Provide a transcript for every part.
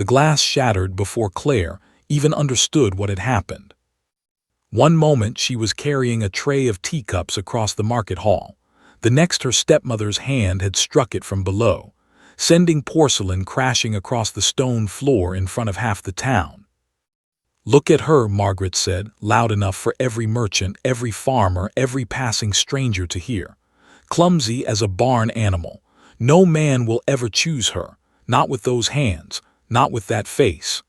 The glass shattered before Claire even understood what had happened. One moment she was carrying a tray of teacups across the market hall. The next her stepmother's hand had struck it from below, sending porcelain crashing across the stone floor in front of half the town. "Look at her," Margaret said, loud enough for every merchant, every farmer, every passing stranger to hear. "Clumsy as a barn animal. No man will ever choose her, not with those hands, not with that face."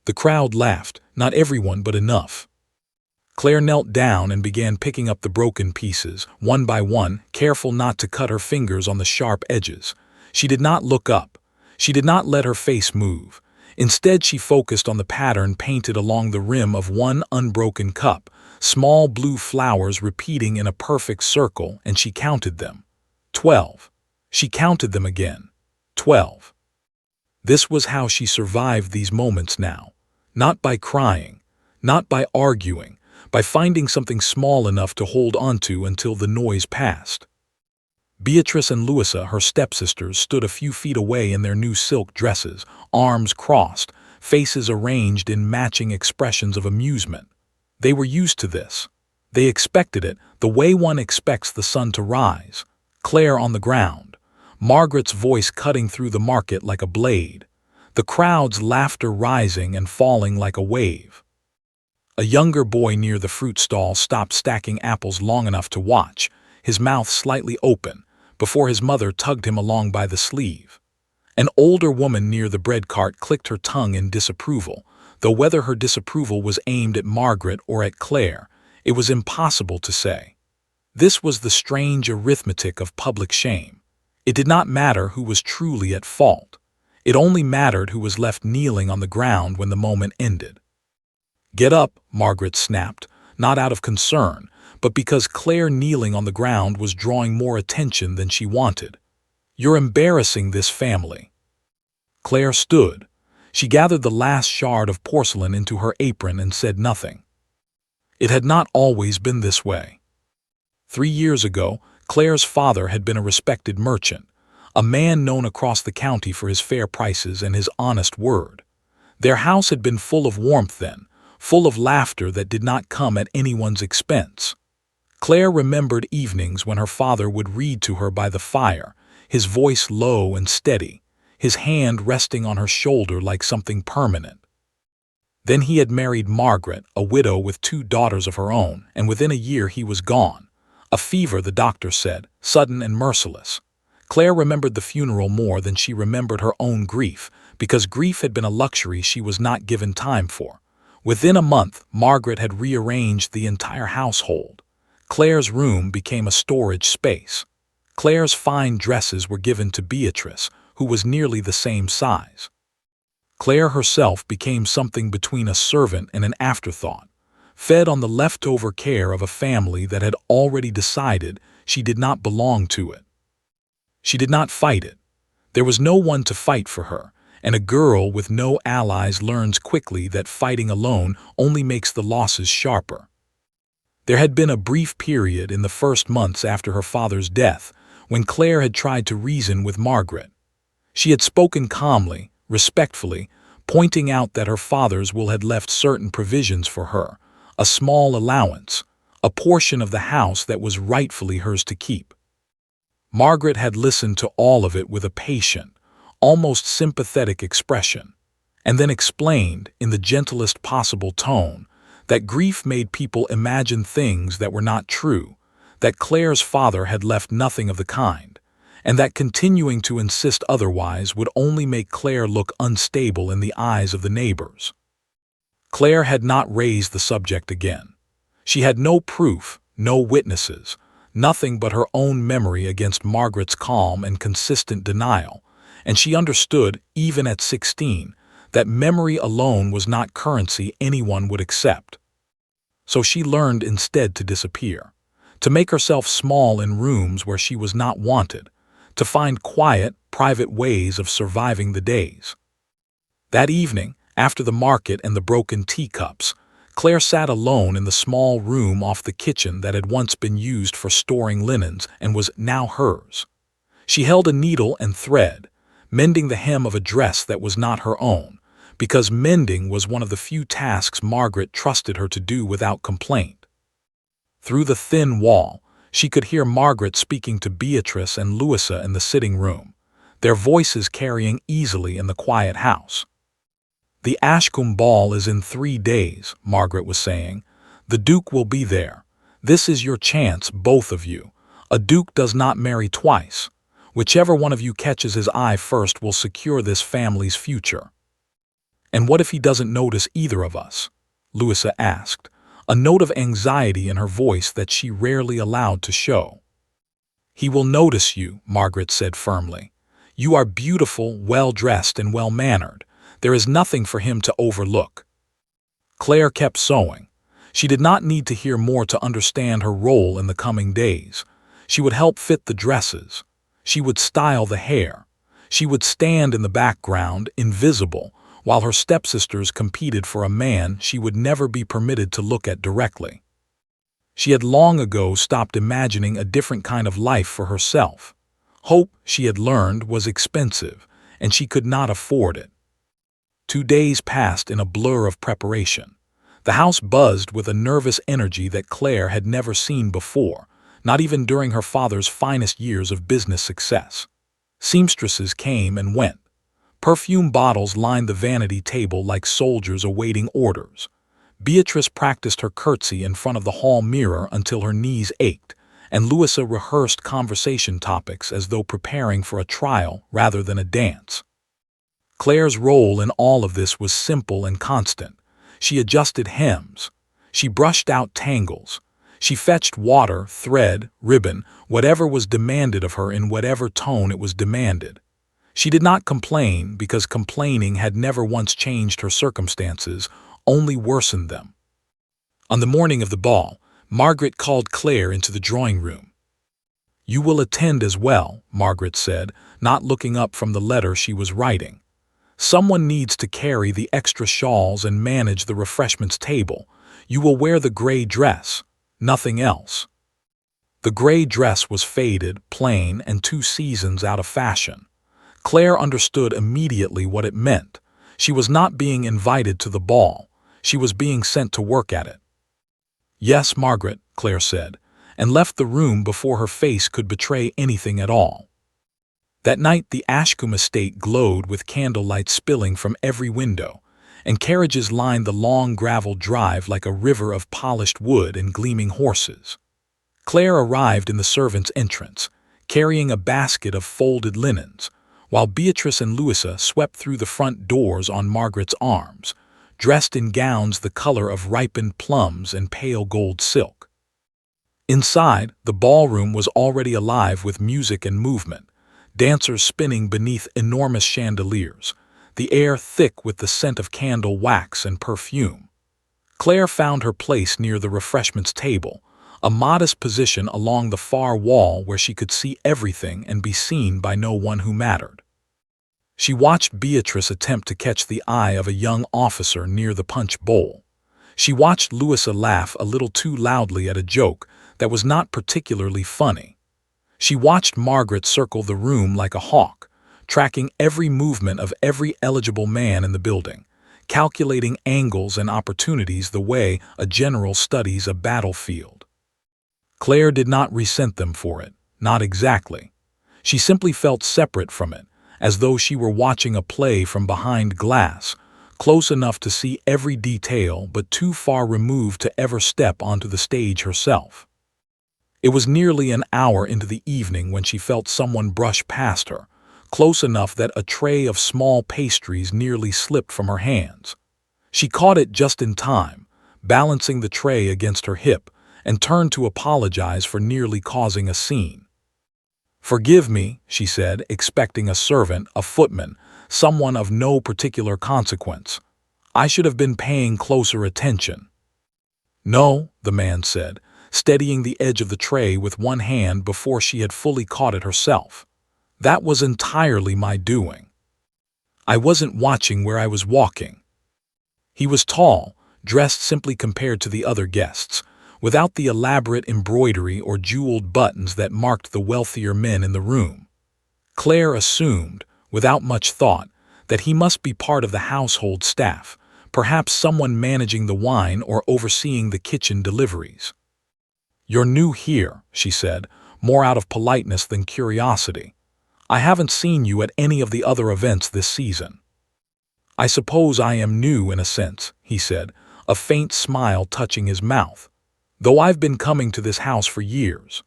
The crowd laughed, not everyone but enough. Claire knelt down and began picking up the broken pieces, one by one, careful not to cut her fingers on the sharp edges. She did not look up. She did not let her face move. Instead, she focused on the pattern painted along the rim of one unbroken cup, small blue flowers repeating in a perfect circle, and she counted them. 12. She counted them again. 12. This was how she survived these moments now. Not by crying, not by arguing, by finding something small enough to hold onto until the noise passed. Beatrice and Louisa, her stepsisters, stood a few feet away in their new silk dresses, arms crossed, faces arranged in matching expressions of amusement. They were used to this. They expected it, the way one expects the sun to rise. Claire on the ground, Margaret's voice cutting through the market like a blade, the crowd's laughter rising and falling like a wave. A younger boy near the fruit stall stopped stacking apples long enough to watch, his mouth slightly open, before his mother tugged him along by the sleeve. An older woman near the bread cart clicked her tongue in disapproval, though whether her disapproval was aimed at Margaret or at Claire, it was impossible to say. This was the strange arithmetic of public shame. It did not matter who was truly at fault. It only mattered who was left kneeling on the ground when the moment ended. "Get up," Margaret snapped, not out of concern, but because Claire kneeling on the ground was drawing more attention than she wanted. "You're embarrassing this family." Claire stood. She gathered the last shard of porcelain into her apron and said nothing. It had not always been this way. 3 years ago, Claire's father had been a respected merchant, a man known across the county for his fair prices and his honest word. Their house had been full of warmth then, full of laughter that did not come at anyone's expense. Claire remembered evenings when her father would read to her by the fire, his voice low and steady, his hand resting on her shoulder like something permanent. Then he had married Margaret, a widow with 2 daughters of her own, and within a year he was gone. A fever, the doctor said, sudden and merciless. Claire remembered the funeral more than she remembered her own grief, because grief had been a luxury she was not given time for. Within a month, Margaret had rearranged the entire household. Claire's room became a storage space. Claire's fine dresses were given to Beatrice, who was nearly the same size. Claire herself became something between a servant and an afterthought, fed on the leftover care of a family that had already decided she did not belong to it. She did not fight it. There was no one to fight for her, and a girl with no allies learns quickly that fighting alone only makes the losses sharper. There had been a brief period in the first months after her father's death when Claire had tried to reason with Margaret. She had spoken calmly, respectfully, pointing out that her father's will had left certain provisions for her, a small allowance, a portion of the house that was rightfully hers to keep. Margaret had listened to all of it with a patient, almost sympathetic expression, and then explained, in the gentlest possible tone, that grief made people imagine things that were not true, that Claire's father had left nothing of the kind, and that continuing to insist otherwise would only make Claire look unstable in the eyes of the neighbors. Claire had not raised the subject again. She had no proof, no witnesses, nothing but her own memory against Margaret's calm and consistent denial, and she understood, even at 16, that memory alone was not currency anyone would accept. So she learned instead to disappear, to make herself small in rooms where she was not wanted, to find quiet, private ways of surviving the days. That evening, after the market and the broken teacups, Claire sat alone in the small room off the kitchen that had once been used for storing linens and was now hers. She held a needle and thread, mending the hem of a dress that was not her own, because mending was one of the few tasks Margaret trusted her to do without complaint. Through the thin wall, she could hear Margaret speaking to Beatrice and Louisa in the sitting room, their voices carrying easily in the quiet house. "The Ashcombe ball is in 3 days," Margaret was saying. "The Duke will be there. This is your chance, both of you. A duke does not marry twice. Whichever one of you catches his eye first will secure this family's future." "And what if he doesn't notice either of us?" Louisa asked, a note of anxiety in her voice that she rarely allowed to show. "He will notice you," Margaret said firmly. "You are beautiful, well-dressed, and well-mannered. There is nothing for him to overlook." Claire kept sewing. She did not need to hear more to understand her role in the coming days. She would help fit the dresses. She would style the hair. She would stand in the background, invisible, while her stepsisters competed for a man she would never be permitted to look at directly. She had long ago stopped imagining a different kind of life for herself. Hope, she had learned, was expensive, and she could not afford it. 2 days passed in a blur of preparation. The house buzzed with a nervous energy that Claire had never seen before, not even during her father's finest years of business success. Seamstresses came and went. Perfume bottles lined the vanity table like soldiers awaiting orders. Beatrice practiced her curtsy in front of the hall mirror until her knees ached, and Louisa rehearsed conversation topics as though preparing for a trial rather than a dance. Claire's role in all of this was simple and constant. She adjusted hems. She brushed out tangles. She fetched water, thread, ribbon, whatever was demanded of her in whatever tone it was demanded. She did not complain because complaining had never once changed her circumstances, only worsened them. On the morning of the ball, Margaret called Claire into the drawing room. "You will attend as well," Margaret said, not looking up from the letter she was writing. "Someone needs to carry the extra shawls and manage the refreshments table. You will wear the gray dress, nothing else." The gray dress was faded, plain, and 2 seasons out of fashion. Claire understood immediately what it meant. She was not being invited to the ball. She was being sent to work at it. "Yes, Margaret," Claire said, and left the room before her face could betray anything at all. That night the Ashcombe estate glowed with candlelight spilling from every window, and carriages lined the long gravel drive like a river of polished wood and gleaming horses. Claire arrived in the servants' entrance, carrying a basket of folded linens, while Beatrice and Louisa swept through the front doors on Margaret's arms, dressed in gowns the color of ripened plums and pale gold silk. Inside, the ballroom was already alive with music and movement, dancers spinning beneath enormous chandeliers, the air thick with the scent of candle wax and perfume. Claire found her place near the refreshments table, a modest position along the far wall where she could see everything and be seen by no one who mattered. She watched Beatrice attempt to catch the eye of a young officer near the punch bowl. She watched Louisa laugh a little too loudly at a joke that was not particularly funny. She watched Margaret circle the room like a hawk, tracking every movement of every eligible man in the building, calculating angles and opportunities the way a general studies a battlefield. Claire did not resent them for it, not exactly. She simply felt separate from it, as though she were watching a play from behind glass, close enough to see every detail but too far removed to ever step onto the stage herself. It was nearly an hour into the evening when she felt someone brush past her, close enough that a tray of small pastries nearly slipped from her hands. She caught it just in time, balancing the tray against her hip, and turned to apologize for nearly causing a scene. "Forgive me," she said, expecting a servant, a footman, someone of no particular consequence. "I should have been paying closer attention." "No," the man said, steadying the edge of the tray with one hand before she had fully caught it herself. "That was entirely my doing. I wasn't watching where I was walking." He was tall, dressed simply compared to the other guests, without the elaborate embroidery or jeweled buttons that marked the wealthier men in the room. Claire assumed, without much thought, that he must be part of the household staff, perhaps someone managing the wine or overseeing the kitchen deliveries. "You're new here," she said, more out of politeness than curiosity. "I haven't seen you at any of the other events this season." "I suppose I am new in a sense," he said, a faint smile touching his mouth, "though I've been coming to this house for years."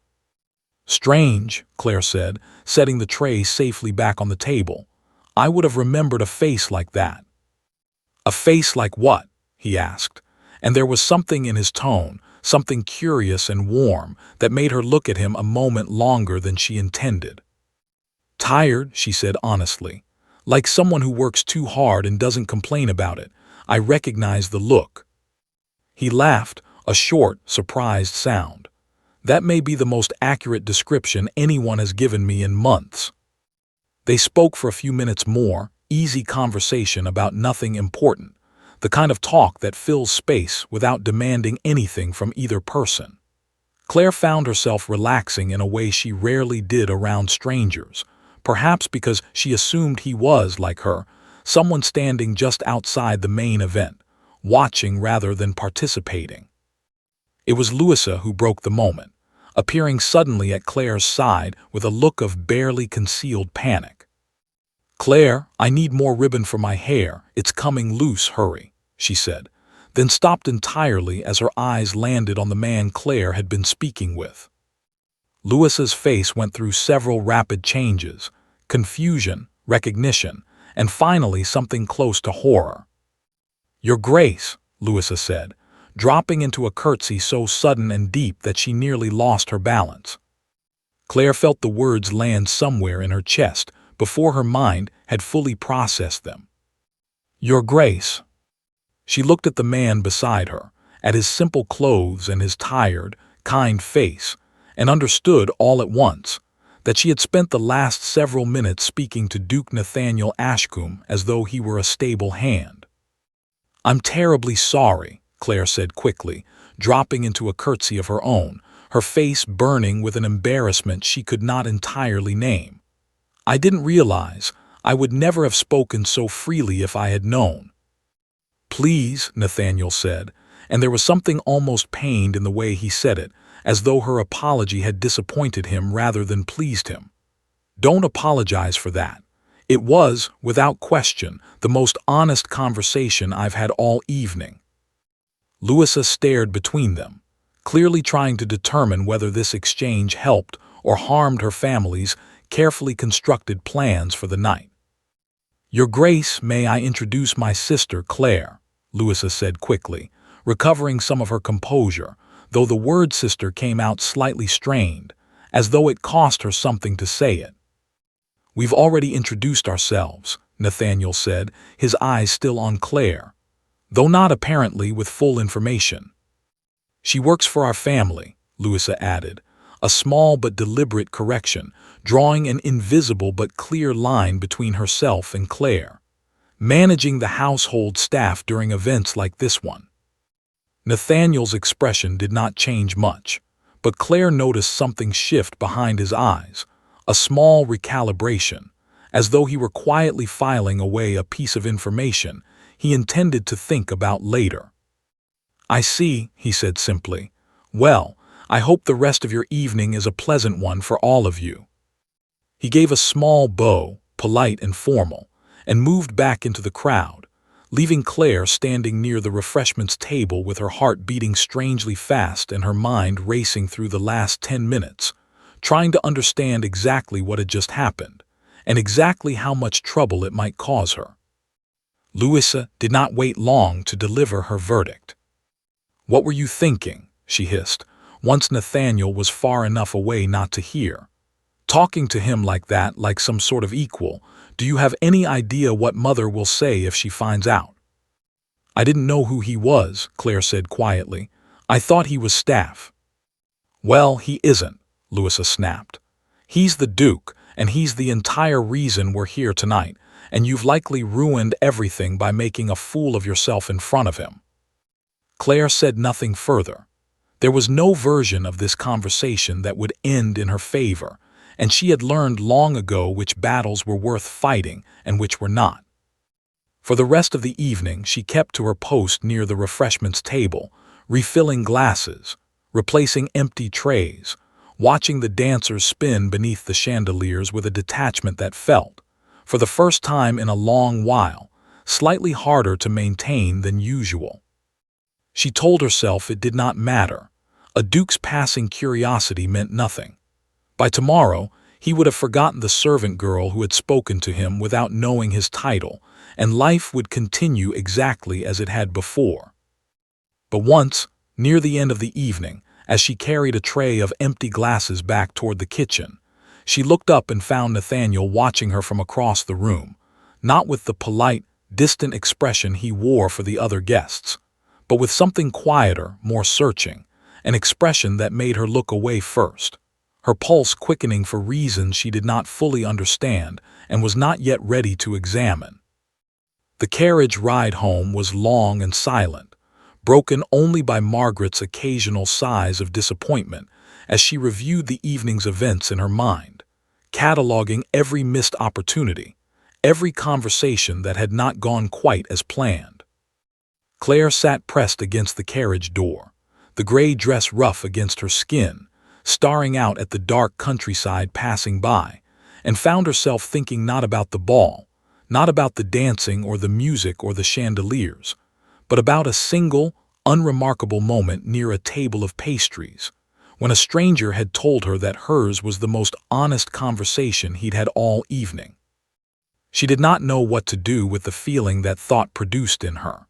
"Strange," Claire said, setting the tray safely back on the table. "I would have remembered a face like that." "A face like what?" he asked, and there was something in his tone, something curious and warm, that made her look at him a moment longer than she intended. "Tired," she said honestly. "Like someone who works too hard and doesn't complain about it. I recognize the look." He laughed, a short, surprised sound. "That may be the most accurate description anyone has given me in months." They spoke for a few minutes more, easy conversation about nothing important, the kind of talk that fills space without demanding anything from either person. Claire found herself relaxing in a way she rarely did around strangers, perhaps because she assumed he was, like her, someone standing just outside the main event, watching rather than participating. It was Louisa who broke the moment, appearing suddenly at Claire's side with a look of barely concealed panic. "Claire, I need more ribbon for my hair, it's coming loose, hurry," she said, then stopped entirely as her eyes landed on the man Claire had been speaking with. Louisa's face went through several rapid changes: confusion, recognition, and finally something close to horror. "Your Grace," Louisa said, dropping into a curtsy so sudden and deep that she nearly lost her balance. Claire felt the words land somewhere in her chest before her mind had fully processed them. "Your Grace." She looked at the man beside her, at his simple clothes and his tired, kind face, and understood all at once that she had spent the last several minutes speaking to Duke Nathaniel Ashcombe as though he were a stable hand. "I'm terribly sorry," Claire said quickly, dropping into a curtsy of her own, her face burning with an embarrassment she could not entirely name. "I didn't realize. I would never have spoken so freely if I had known." "Please," Nathaniel said, and there was something almost pained in the way he said it, as though her apology had disappointed him rather than pleased him. "Don't apologize for that. It was, without question, the most honest conversation I've had all evening." Louisa stared between them, clearly trying to determine whether this exchange helped or harmed her family's carefully constructed plans for the night. "Your Grace, may I introduce my sister Claire?" Louisa said quickly, recovering some of her composure, though the word sister came out slightly strained, as though it cost her something to say it. "We've already introduced ourselves," Nathaniel said, his eyes still on Claire, though not apparently with full information. "She works for our family," Louisa added, a small but deliberate correction, drawing an invisible but clear line between herself and Claire, "managing the household staff during events like this one." Nathaniel's expression did not change much, but Claire noticed something shift behind his eyes, a small recalibration, as though he were quietly filing away a piece of information he intended to think about later. "I see," he said simply. "Well, I hope the rest of your evening is a pleasant one for all of you." He gave a small bow, polite and formal, and moved back into the crowd, leaving Claire standing near the refreshments table with her heart beating strangely fast and her mind racing through the last 10 minutes, trying to understand exactly what had just happened, and exactly how much trouble it might cause her. Louisa did not wait long to deliver her verdict. "What were you thinking?" she hissed, once Nathaniel was far enough away not to hear. "Talking to him like that, like some sort of equal, do you have any idea what Mother will say if she finds out?" "I didn't know who he was," Claire said quietly. "I thought he was staff." "Well, he isn't," Louisa snapped. "He's the Duke, and he's the entire reason we're here tonight, and you've likely ruined everything by making a fool of yourself in front of him." Claire said nothing further. There was no version of this conversation that would end in her favor, and she had learned long ago which battles were worth fighting and which were not. For the rest of the evening she kept to her post near the refreshments table, refilling glasses, replacing empty trays, watching the dancers spin beneath the chandeliers with a detachment that felt, for the first time in a long while, slightly harder to maintain than usual. She told herself it did not matter. A duke's passing curiosity meant nothing. By tomorrow, he would have forgotten the servant girl who had spoken to him without knowing his title, and life would continue exactly as it had before. But once, near the end of the evening, as she carried a tray of empty glasses back toward the kitchen, she looked up and found Nathaniel watching her from across the room, not with the polite, distant expression he wore for the other guests, but with something quieter, more searching, an expression that made her look away first, her pulse quickening for reasons she did not fully understand and was not yet ready to examine. The carriage ride home was long and silent, broken only by Margaret's occasional sighs of disappointment as she reviewed the evening's events in her mind, cataloging every missed opportunity, every conversation that had not gone quite as planned. Claire sat pressed against the carriage door, the gray dress rough against her skin, staring out at the dark countryside passing by, and found herself thinking not about the ball, not about the dancing or the music or the chandeliers, but about a single, unremarkable moment near a table of pastries, when a stranger had told her that hers was the most honest conversation he'd had all evening. She did not know what to do with the feeling that thought produced in her.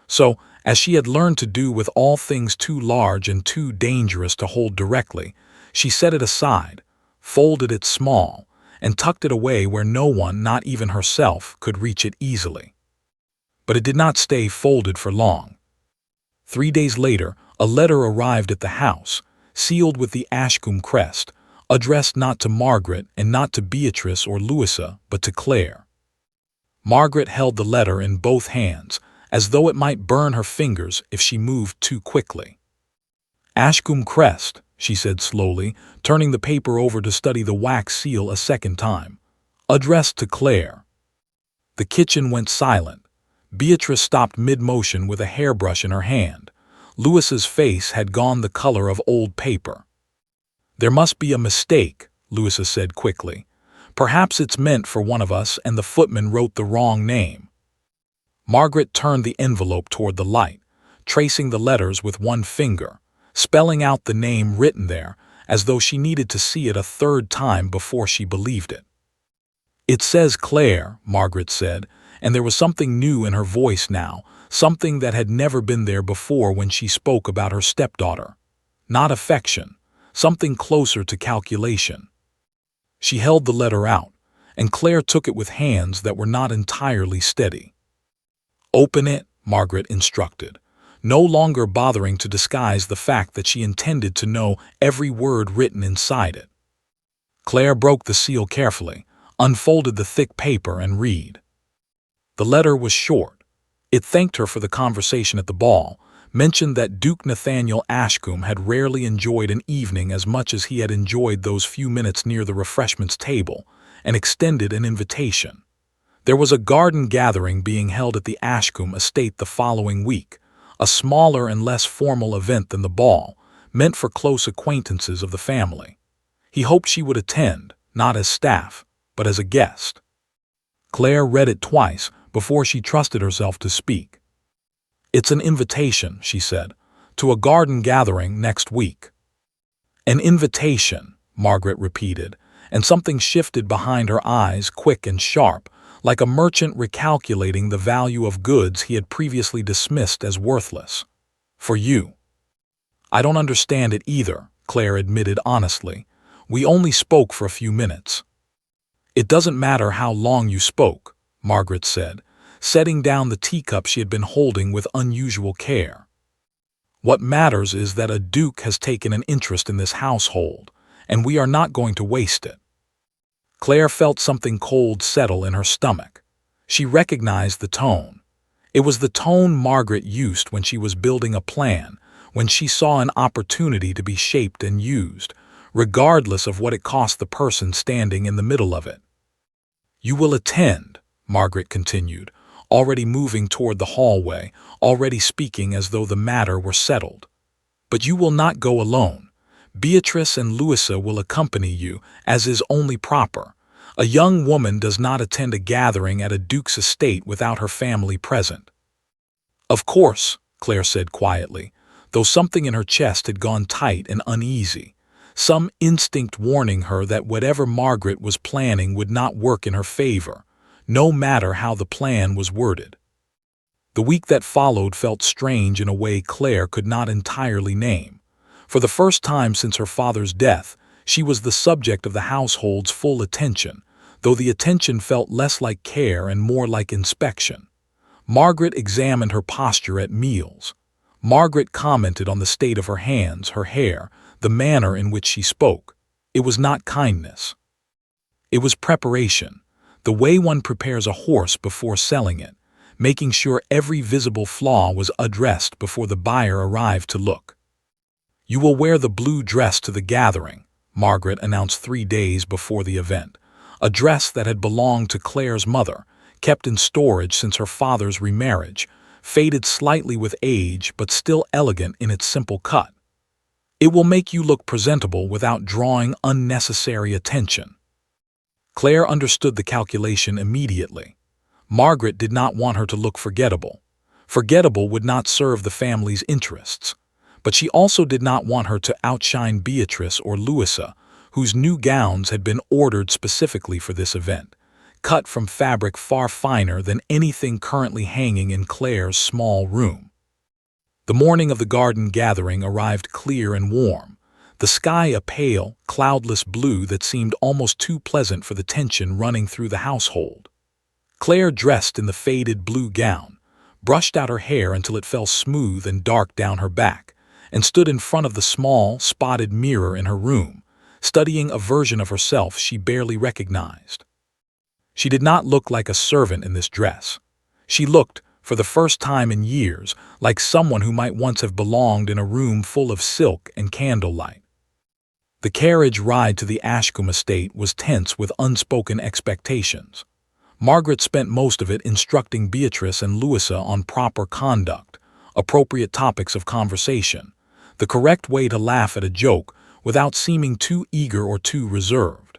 So, as she had learned to do with all things too large and too dangerous to hold directly, she set it aside, folded it small, and tucked it away where no one, not even herself, could reach it easily. But it did not stay folded for long. 3 days later, a letter arrived at the house, sealed with the Ashcombe crest, addressed not to Margaret and not to Beatrice or Louisa, but to Claire. Margaret held the letter in both hands, as though it might burn her fingers if she moved too quickly. "Ashcombe crest," she said slowly, turning the paper over to study the wax seal a second time. "Addressed to Claire." The kitchen went silent. Beatrice stopped mid-motion with a hairbrush in her hand. Louisa's face had gone the color of old paper. "There must be a mistake," Louisa said quickly. "Perhaps it's meant for one of us and the footman wrote the wrong name." Margaret turned the envelope toward the light, tracing the letters with one finger, spelling out the name written there, as though she needed to see it a third time before she believed it. "It says Claire," Margaret said, and there was something new in her voice now, something that had never been there before when she spoke about her stepdaughter. Not affection, something closer to calculation. She held the letter out, and Claire took it with hands that were not entirely steady. "Open it," Margaret instructed, no longer bothering to disguise the fact that she intended to know every word written inside it. Claire broke the seal carefully, unfolded the thick paper, and read. The letter was short. It thanked her for the conversation at the ball, mentioned that Duke Nathaniel Ashcombe had rarely enjoyed an evening as much as he had enjoyed those few minutes near the refreshments table, and extended an invitation. There was a garden gathering being held at the Ashcombe estate the following week, a smaller and less formal event than the ball, meant for close acquaintances of the family. He hoped she would attend, not as staff, but as a guest. Claire read it twice before she trusted herself to speak. "It's an invitation," she said, "to a garden gathering next week." "An invitation," Margaret repeated, and something shifted behind her eyes, quick and sharp, like a merchant recalculating the value of goods he had previously dismissed as worthless. "For you." "I don't understand it either," Claire admitted honestly. "We only spoke for a few minutes." "It doesn't matter how long you spoke," Margaret said, setting down the teacup she had been holding with unusual care. "What matters is that a duke has taken an interest in this household, and we are not going to waste it." Claire felt something cold settle in her stomach. She recognized the tone. It was the tone Margaret used when she was building a plan, when she saw an opportunity to be shaped and used, regardless of what it cost the person standing in the middle of it. "You will attend," Margaret continued, already moving toward the hallway, already speaking as though the matter were settled. "But you will not go alone. Beatrice and Louisa will accompany you, as is only proper. A young woman does not attend a gathering at a duke's estate without her family present." "Of course," Claire said quietly, though something in her chest had gone tight and uneasy, some instinct warning her that whatever Margaret was planning would not work in her favor, no matter how the plan was worded. The week that followed felt strange in a way Claire could not entirely name. For the first time since her father's death, she was the subject of the household's full attention, though the attention felt less like care and more like inspection. Margaret examined her posture at meals. Margaret commented on the state of her hands, her hair, the manner in which she spoke. It was not kindness. It was preparation, the way one prepares a horse before selling it, making sure every visible flaw was addressed before the buyer arrived to look. "You will wear the blue dress to the gathering," Margaret announced 3 days before the event, a dress that had belonged to Claire's mother, kept in storage since her father's remarriage, faded slightly with age but still elegant in its simple cut. "It will make you look presentable without drawing unnecessary attention." Claire understood the calculation immediately. Margaret did not want her to look forgettable. Forgettable would not serve the family's interests. But she also did not want her to outshine Beatrice or Louisa, whose new gowns had been ordered specifically for this event, cut from fabric far finer than anything currently hanging in Claire's small room. The morning of the garden gathering arrived clear and warm, the sky a pale, cloudless blue that seemed almost too pleasant for the tension running through the household. Claire dressed in the faded blue gown, brushed out her hair until it fell smooth and dark down her back, and stood in front of the small, spotted mirror in her room, studying a version of herself she barely recognized. She did not look like a servant in this dress. She looked, for the first time in years, like someone who might once have belonged in a room full of silk and candlelight. The carriage ride to the Ashcombe estate was tense with unspoken expectations. Margaret spent most of it instructing Beatrice and Louisa on proper conduct, appropriate topics of conversation, the correct way to laugh at a joke without seeming too eager or too reserved.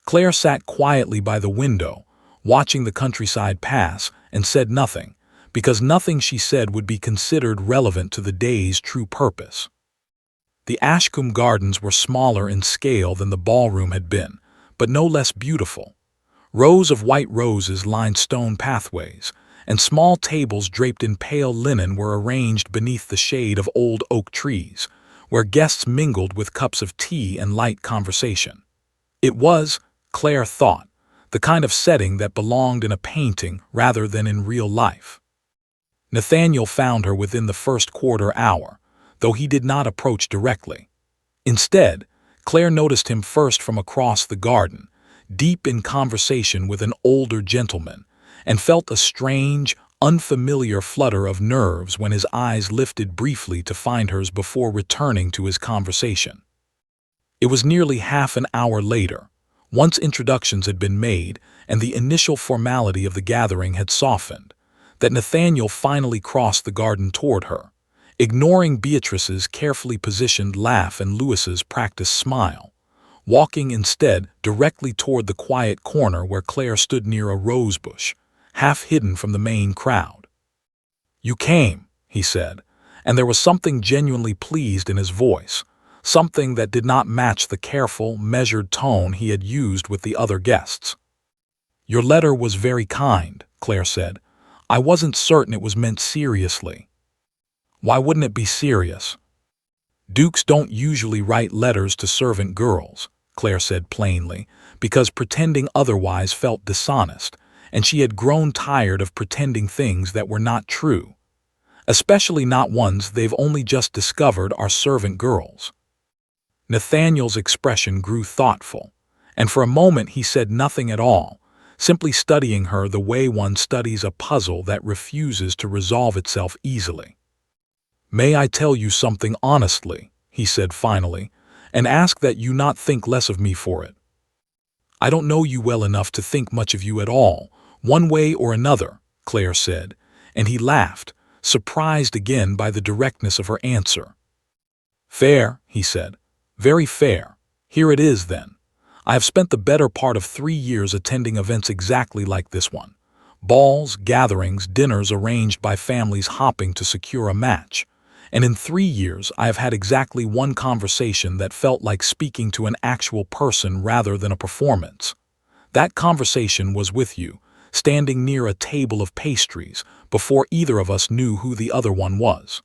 Claire sat quietly by the window, watching the countryside pass, and said nothing, because nothing she said would be considered relevant to the day's true purpose. The Ashcombe Gardens were smaller in scale than the ballroom had been, but no less beautiful. Rows of white roses lined stone pathways, and small tables draped in pale linen were arranged beneath the shade of old oak trees, where guests mingled with cups of tea and light conversation. It was, Claire thought, the kind of setting that belonged in a painting rather than in real life. Nathaniel found her within the first quarter hour, though he did not approach directly. Instead, Claire noticed him first from across the garden, deep in conversation with an older gentleman, and felt a strange, unfamiliar flutter of nerves when his eyes lifted briefly to find hers before returning to his conversation. It was nearly half an hour later, once introductions had been made and the initial formality of the gathering had softened, that Nathaniel finally crossed the garden toward her, ignoring Beatrice's carefully positioned laugh and Louisa's practiced smile, walking instead directly toward the quiet corner where Claire stood near a rosebush, half hidden from the main crowd. "You came," he said, and there was something genuinely pleased in his voice, something that did not match the careful, measured tone he had used with the other guests. "Your letter was very kind," Claire said. "I wasn't certain it was meant seriously." "Why wouldn't it be serious?" "Dukes don't usually write letters to servant girls," Claire said plainly, because pretending otherwise felt dishonest, and she had grown tired of pretending things that were not true, especially not ones they've only just discovered are servant girls. Nathaniel's expression grew thoughtful, and for a moment he said nothing at all, simply studying her the way one studies a puzzle that refuses to resolve itself easily. "May I tell you something honestly?" he said finally, and ask that you not think less of me for it. I don't know you well enough to think much of you at all, one way or another, Claire said, and he laughed, surprised again by the directness of her answer. Fair, he said. Very fair. Here it is, then. I have spent the better part of 3 years attending events exactly like this one. Balls, gatherings, dinners arranged by families hopping to secure a match. And in 3 years, I have had exactly one conversation that felt like speaking to an actual person rather than a performance. That conversation was with you, standing near a table of pastries, before either of us knew who the other one was.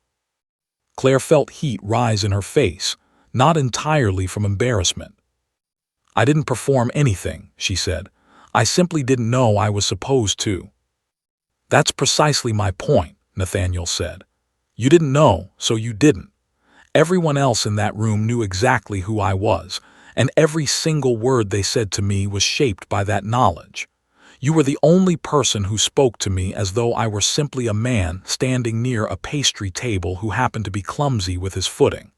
Claire felt heat rise in her face, not entirely from embarrassment. I didn't perform anything, she said. I simply didn't know I was supposed to. That's precisely my point, Nathaniel said. You didn't know, so you didn't. Everyone else in that room knew exactly who I was, and every single word they said to me was shaped by that knowledge. You were the only person who spoke to me as though I were simply a man standing near a pastry table who happened to be clumsy with his footing.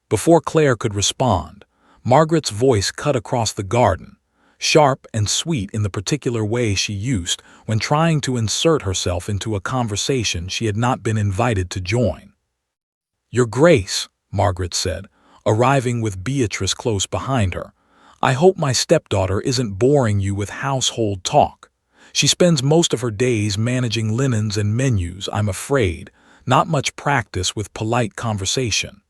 Before Claire could respond, Margaret's voice cut across the garden, sharp and sweet in the particular way she used when trying to insert herself into a conversation she had not been invited to join. Your Grace, Margaret said, arriving with Beatrice close behind her, I hope my stepdaughter isn't boring you with household talk. She spends most of her days managing linens and menus, I'm afraid, not much practice with polite conversation.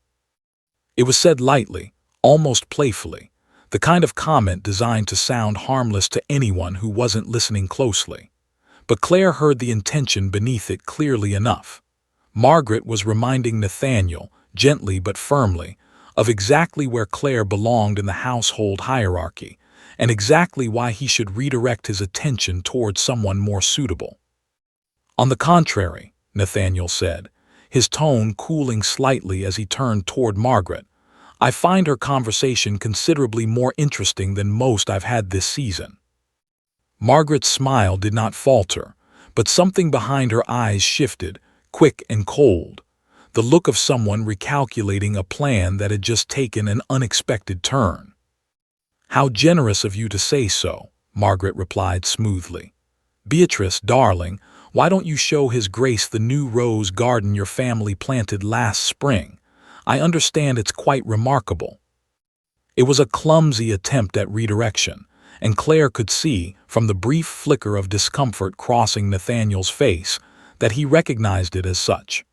It was said lightly, almost playfully, the kind of comment designed to sound harmless to anyone who wasn't listening closely. But Claire heard the intention beneath it clearly enough. Margaret was reminding Nathaniel, gently but firmly, of exactly where Claire belonged in the household hierarchy, and exactly why he should redirect his attention towards someone more suitable. On the contrary, Nathaniel said, his tone cooling slightly as he turned toward Margaret, I find her conversation considerably more interesting than most I've had this season. Margaret's smile did not falter, but something behind her eyes shifted, quick and cold, the look of someone recalculating a plan that had just taken an unexpected turn. How generous of you to say so, Margaret replied smoothly. Beatrice, darling, why don't you show His Grace the new rose garden your family planted last spring? I understand it's quite remarkable. It was a clumsy attempt at redirection, and Claire could see, from the brief flicker of discomfort crossing Nathaniel's face, that he recognized it as such.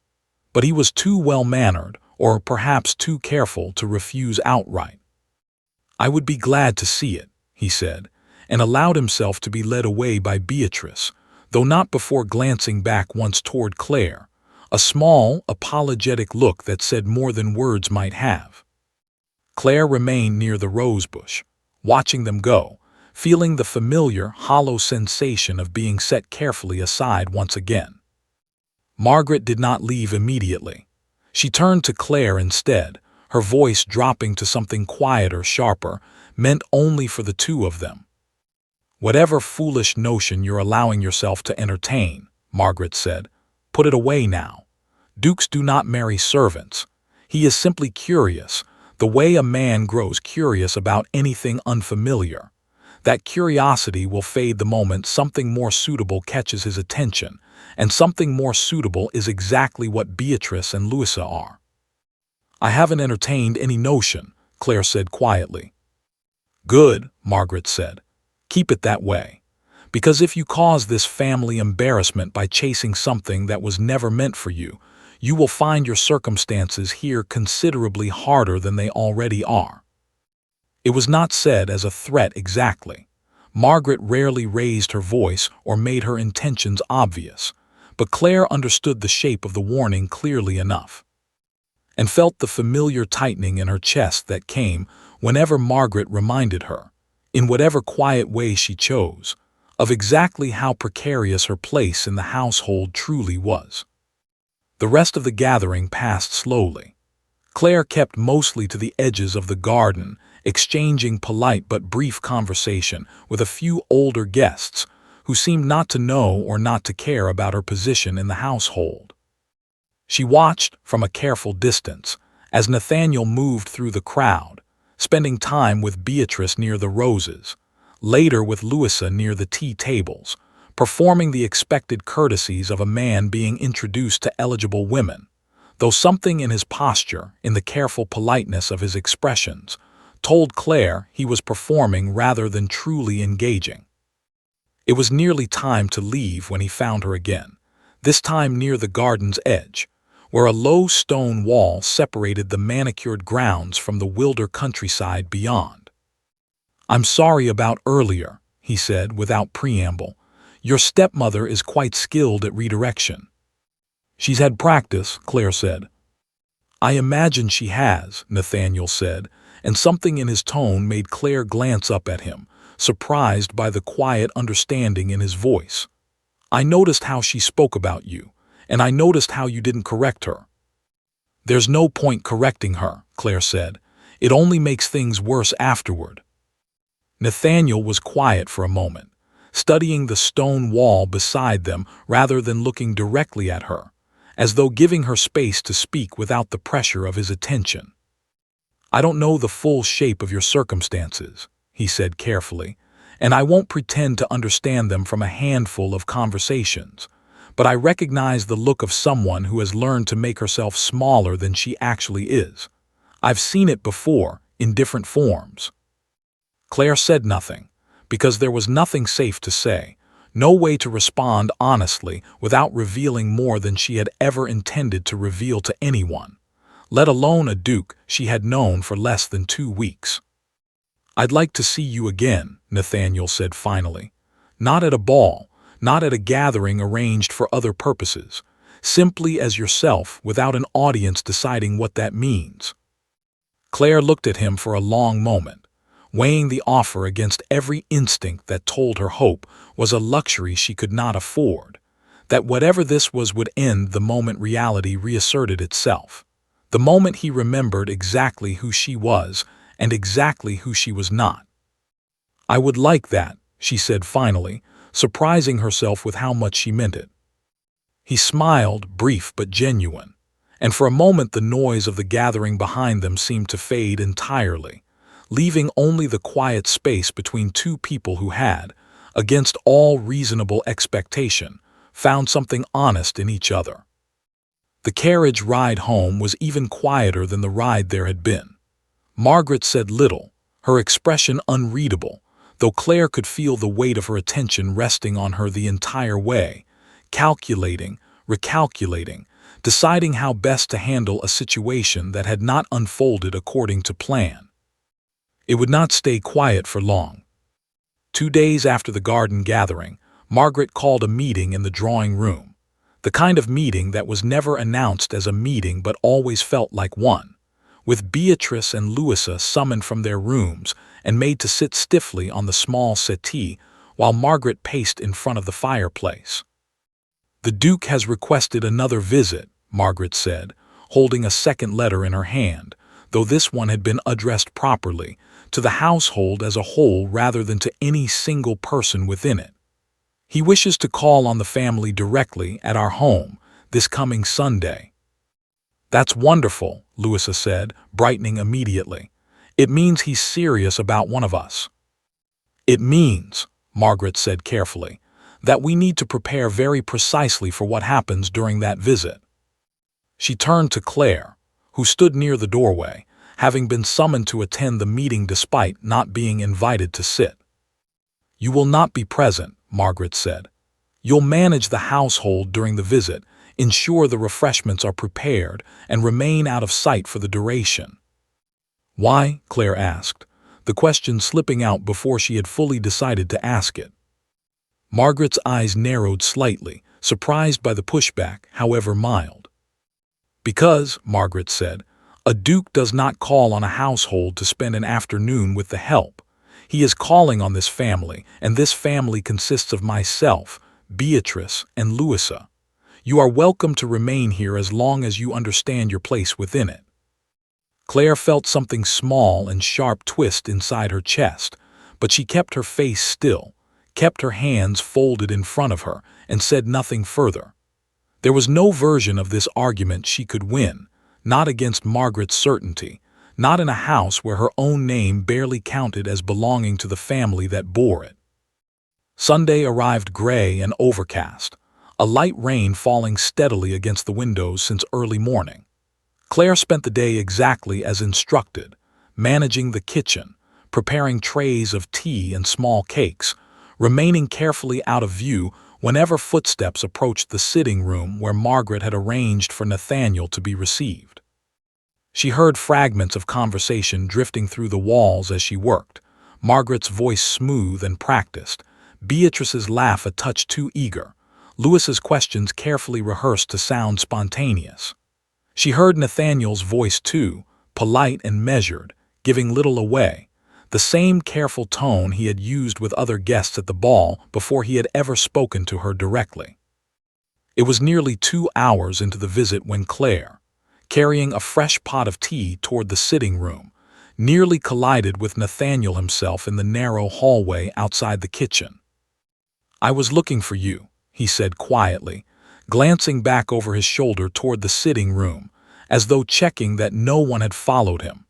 But he was too well-mannered, or perhaps too careful, to refuse outright. I would be glad to see it, he said, and allowed himself to be led away by Beatrice, though not before glancing back once toward Claire, a small, apologetic look that said more than words might have. Claire remained near the rosebush, watching them go, feeling the familiar, hollow sensation of being set carefully aside once again. Margaret did not leave immediately. She turned to Claire instead, her voice dropping to something quieter, sharper, meant only for the two of them. Whatever foolish notion you're allowing yourself to entertain, Margaret said, put it away now. Dukes do not marry servants. He is simply curious, the way a man grows curious about anything unfamiliar. That curiosity will fade the moment something more suitable catches his attention, and something more suitable is exactly what Beatrice and Louisa are. I haven't entertained any notion, Claire said quietly. Good, Margaret said. Keep it that way. Because if you cause this family embarrassment by chasing something that was never meant for you, you will find your circumstances here considerably harder than they already are. It was not said as a threat exactly. Margaret rarely raised her voice or made her intentions obvious, but Claire understood the shape of the warning clearly enough, and felt the familiar tightening in her chest that came whenever Margaret reminded her, in whatever quiet way she chose, of exactly how precarious her place in the household truly was. The rest of the gathering passed slowly. Claire kept mostly to the edges of the garden, exchanging polite but brief conversation with a few older guests who seemed not to know or not to care about her position in the household. She watched from a careful distance, as Nathaniel moved through the crowd, spending time with Beatrice near the roses, later with Louisa near the tea tables, performing the expected courtesies of a man being introduced to eligible women, though something in his posture, in the careful politeness of his expressions, told Claire he was performing rather than truly engaging. It was nearly time to leave when he found her again, this time near the garden's edge, where a low stone wall separated the manicured grounds from the wilder countryside beyond. "I'm sorry about earlier," he said without preamble. "Your stepmother is quite skilled at redirection." "She's had practice," Claire said. "I imagine she has," Nathaniel said, and something in his tone made Claire glance up at him, surprised by the quiet understanding in his voice. "I noticed how she spoke about you, and I noticed how you didn't correct her." "There's no point correcting her," Claire said. "It only makes things worse afterward." Nathaniel was quiet for a moment, studying the stone wall beside them rather than looking directly at her, as though giving her space to speak without the pressure of his attention. "I don't know the full shape of your circumstances," he said carefully, "and I won't pretend to understand them from a handful of conversations, but I recognize the look of someone who has learned to make herself smaller than she actually is. I've seen it before, in different forms." Claire said nothing, because there was nothing safe to say, no way to respond honestly without revealing more than she had ever intended to reveal to anyone, let alone a duke she had known for less than 2 weeks. "I'd like to see you again," Nathaniel said finally. "Not at a ball, not at a gathering arranged for other purposes, simply as yourself without an audience deciding what that means." Claire looked at him for a long moment, weighing the offer against every instinct that told her hope was a luxury she could not afford, that whatever this was would end the moment reality reasserted itself, the moment he remembered exactly who she was and exactly who she was not. "I would like that," she said finally, surprising herself with how much she meant it. He smiled, brief but genuine, and for a moment the noise of the gathering behind them seemed to fade entirely, leaving only the quiet space between two people who had, against all reasonable expectation, found something honest in each other. The carriage ride home was even quieter than the ride there had been. Margaret said little, her expression unreadable, though Claire could feel the weight of her attention resting on her the entire way, calculating, recalculating, deciding how best to handle a situation that had not unfolded according to plan. It would not stay quiet for long. 2 days after the garden gathering, Margaret called a meeting in the drawing room, the kind of meeting that was never announced as a meeting but always felt like one, with Beatrice and Louisa summoned from their rooms and made to sit stiffly on the small settee while Margaret paced in front of the fireplace. "The Duke has requested another visit," Margaret said, holding a second letter in her hand, though this one had been addressed properly, to the household as a whole rather than to any single person within it. "He wishes to call on the family directly at our home this coming Sunday." "That's wonderful," Louisa said, brightening immediately. "It means he's serious about one of us." "It means," Margaret said carefully, "that we need to prepare very precisely for what happens during that visit." She turned to Claire, who stood near the doorway, having been summoned to attend the meeting despite not being invited to sit. "You will not be present," Margaret said. "You'll manage the household during the visit, ensure the refreshments are prepared, and remain out of sight for the duration." "Why?" Claire asked, the question slipping out before she had fully decided to ask it. Margaret's eyes narrowed slightly, surprised by the pushback, however mild. "Because," Margaret said, "a duke does not call on a household to spend an afternoon with the help. He is calling on this family, and this family consists of myself, Beatrice, and Louisa. You are welcome to remain here as long as you understand your place within it." Claire felt something small and sharp twist inside her chest, but she kept her face still, kept her hands folded in front of her, and said nothing further. There was no version of this argument she could win, not against Margaret's certainty, not in a house where her own name barely counted as belonging to the family that bore it. Sunday arrived gray and overcast, a light rain falling steadily against the windows since early morning. Claire spent the day exactly as instructed, managing the kitchen, preparing trays of tea and small cakes, remaining carefully out of view whenever footsteps approached the sitting room where Margaret had arranged for Nathaniel to be received. She heard fragments of conversation drifting through the walls as she worked, Margaret's voice smooth and practiced, Beatrice's laugh a touch too eager, Louis's questions carefully rehearsed to sound spontaneous. She heard Nathaniel's voice too, polite and measured, giving little away, the same careful tone he had used with other guests at the ball before he had ever spoken to her directly. It was nearly 2 hours into the visit when Claire, carrying a fresh pot of tea toward the sitting room, nearly collided with Nathaniel himself in the narrow hallway outside the kitchen. "I was looking for you," he said quietly, glancing back over his shoulder toward the sitting room, as though checking that no one had followed him.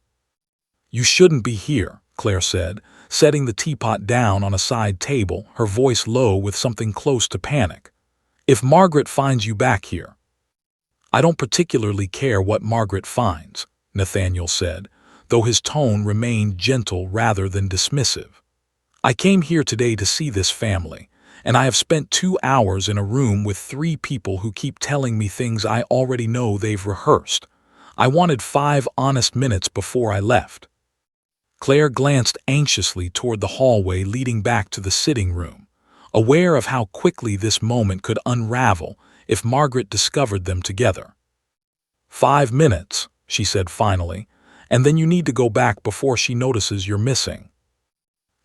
"You shouldn't be here," Claire said, setting the teapot down on a side table, her voice low with something close to panic. "If Margaret finds you back here—" "I don't particularly care what Margaret finds," Nathaniel said, though his tone remained gentle rather than dismissive. "I came here today to see this family, and I have spent 2 hours in a room with 3 people who keep telling me things I already know they've rehearsed. I wanted 5 honest minutes before I left." Claire glanced anxiously toward the hallway leading back to the sitting room, aware of how quickly this moment could unravel if Margaret discovered them together. "5 minutes," she said finally, "and then you need to go back before she notices you're missing."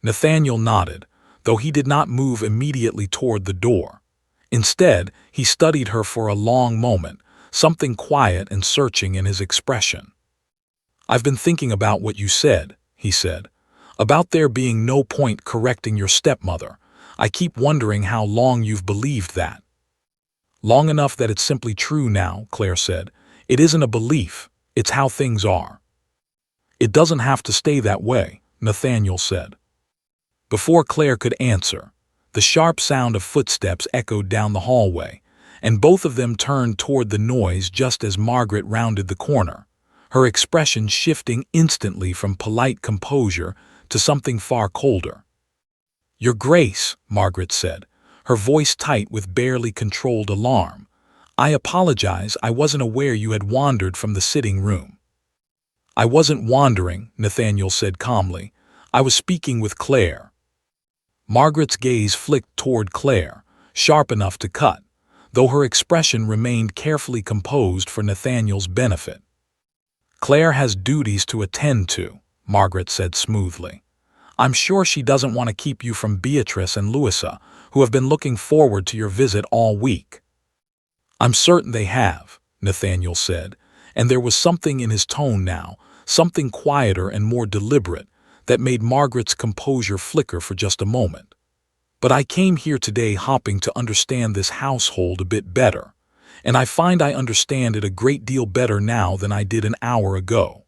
Nathaniel nodded, though he did not move immediately toward the door. Instead, he studied her for a long moment, something quiet and searching in his expression. "I've been thinking about what you said," he said, "about there being no point correcting your stepmother. I keep wondering how long you've believed that." "Long enough that it's simply true now," Claire said. "It isn't a belief, it's how things are." "It doesn't have to stay that way," Nathaniel said. Before Claire could answer, the sharp sound of footsteps echoed down the hallway, and both of them turned toward the noise just as Margaret rounded the corner, her expression shifting instantly from polite composure to something far colder. "Your Grace," Margaret said, her voice tight with barely controlled alarm, "I apologize, I wasn't aware you had wandered from the sitting room." "I wasn't wandering," Nathaniel said calmly. "I was speaking with Claire." Margaret's gaze flicked toward Claire, sharp enough to cut, though her expression remained carefully composed for Nathaniel's benefit. "Claire has duties to attend to," Margaret said smoothly. "I'm sure she doesn't want to keep you from Beatrice and Louisa, who have been looking forward to your visit all week." "I'm certain they have," Nathaniel said, and there was something in his tone now, something quieter and more deliberate, that made Margaret's composure flicker for just a moment. "But I came here today hoping to understand this household a bit better, and I find I understand it a great deal better now than I did an hour ago."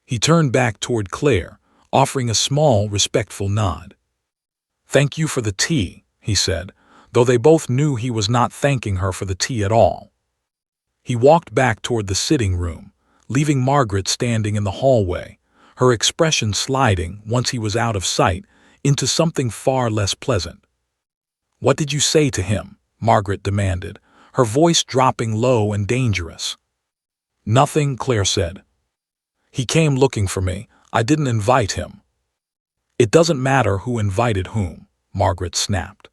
He turned back toward Claire, offering a small, respectful nod. "Thank you for the tea," he said, though they both knew he was not thanking her for the tea at all. He walked back toward the sitting room, leaving Margaret standing in the hallway, her expression sliding, once he was out of sight, into something far less pleasant. "What did you say to him?" Margaret demanded, her voice dropping low and dangerous. "Nothing," Claire said. "He came looking for me. I didn't invite him." "It doesn't matter who invited whom," Margaret snapped.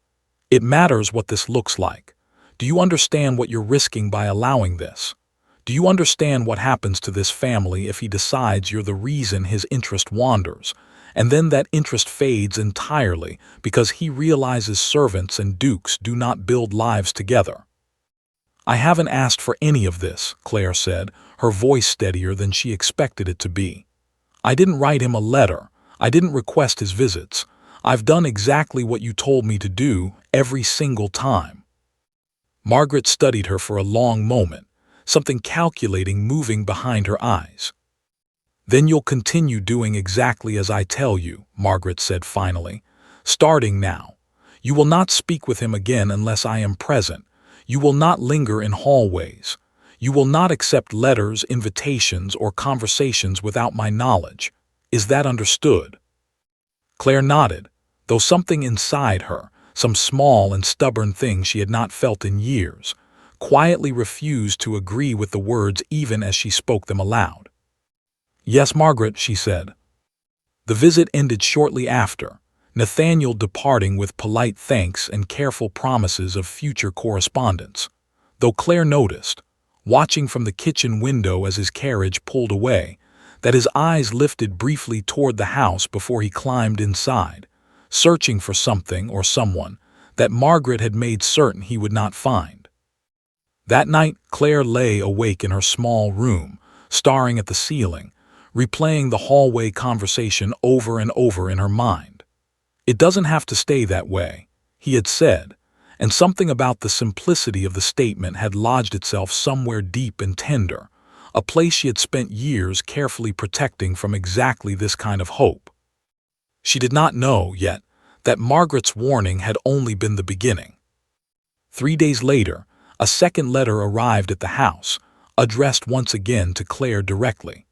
"It matters what this looks like. Do you understand what you're risking by allowing this? Do you understand what happens to this family if he decides you're the reason his interest wanders, and then that interest fades entirely because he realizes servants and dukes do not build lives together?" "I haven't asked for any of this," Claire said, her voice steadier than she expected it to be. "I didn't write him a letter. I didn't request his visits. I've done exactly what you told me to do every single time." Margaret studied her for a long moment, something calculating moving behind her eyes. "Then you'll continue doing exactly as I tell you," Margaret said finally. "Starting now. You will not speak with him again unless I am present. You will not linger in hallways. You will not accept letters, invitations, or conversations without my knowledge. Is that understood?" Claire nodded, though something inside her, some small and stubborn thing she had not felt in years, quietly refused to agree with the words even as she spoke them aloud. "Yes, Margaret," she said. The visit ended shortly after, Nathaniel departing with polite thanks and careful promises of future correspondence, though Claire noticed, watching from the kitchen window as his carriage pulled away, that his eyes lifted briefly toward the house before he climbed inside, searching for something or someone that Margaret had made certain he would not find. That night, Claire lay awake in her small room, staring at the ceiling, replaying the hallway conversation over and over in her mind. "It doesn't have to stay that way," he had said, and something about the simplicity of the statement had lodged itself somewhere deep and tender, a place she had spent years carefully protecting from exactly this kind of hope. She did not know, yet, that Margaret's warning had only been the beginning. 3 days later, a second letter arrived at the house, addressed once again to Claire directly.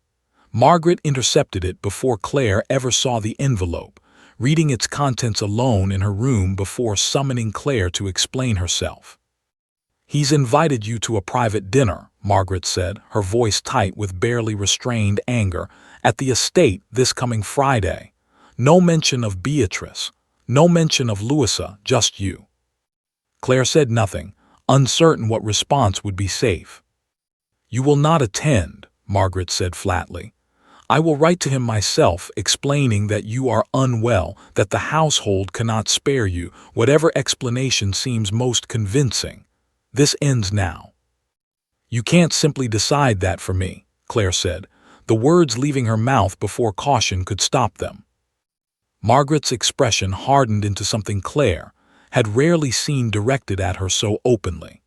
Margaret intercepted it before Claire ever saw the envelope, reading its contents alone in her room before summoning Claire to explain herself. "He's invited you to a private dinner," Margaret said, her voice tight with barely restrained anger, "at the estate this coming Friday. No mention of Beatrice, no mention of Louisa, just you." Claire said nothing, uncertain what response would be safe. "You will not attend," Margaret said flatly. "I will write to him myself, explaining that you are unwell, that the household cannot spare you, whatever explanation seems most convincing. This ends now." "You can't simply decide that for me," Claire said, the words leaving her mouth before caution could stop them. Margaret's expression hardened into something Claire had rarely seen directed at her so openly.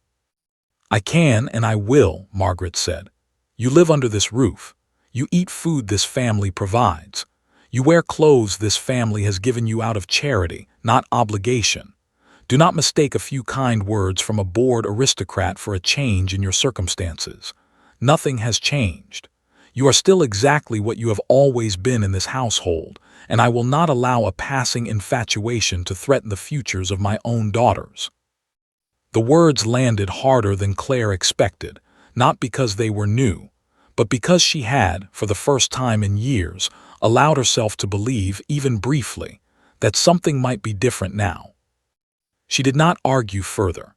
"I can and I will," Margaret said. "You live under this roof. You eat food this family provides. You wear clothes this family has given you out of charity, not obligation. Do not mistake a few kind words from a bored aristocrat for a change in your circumstances. Nothing has changed. You are still exactly what you have always been in this household, and I will not allow a passing infatuation to threaten the futures of my own daughters." The words landed harder than Claire expected, not because they were new, but because she had, for the first time in years, allowed herself to believe, even briefly, that something might be different now. She did not argue further.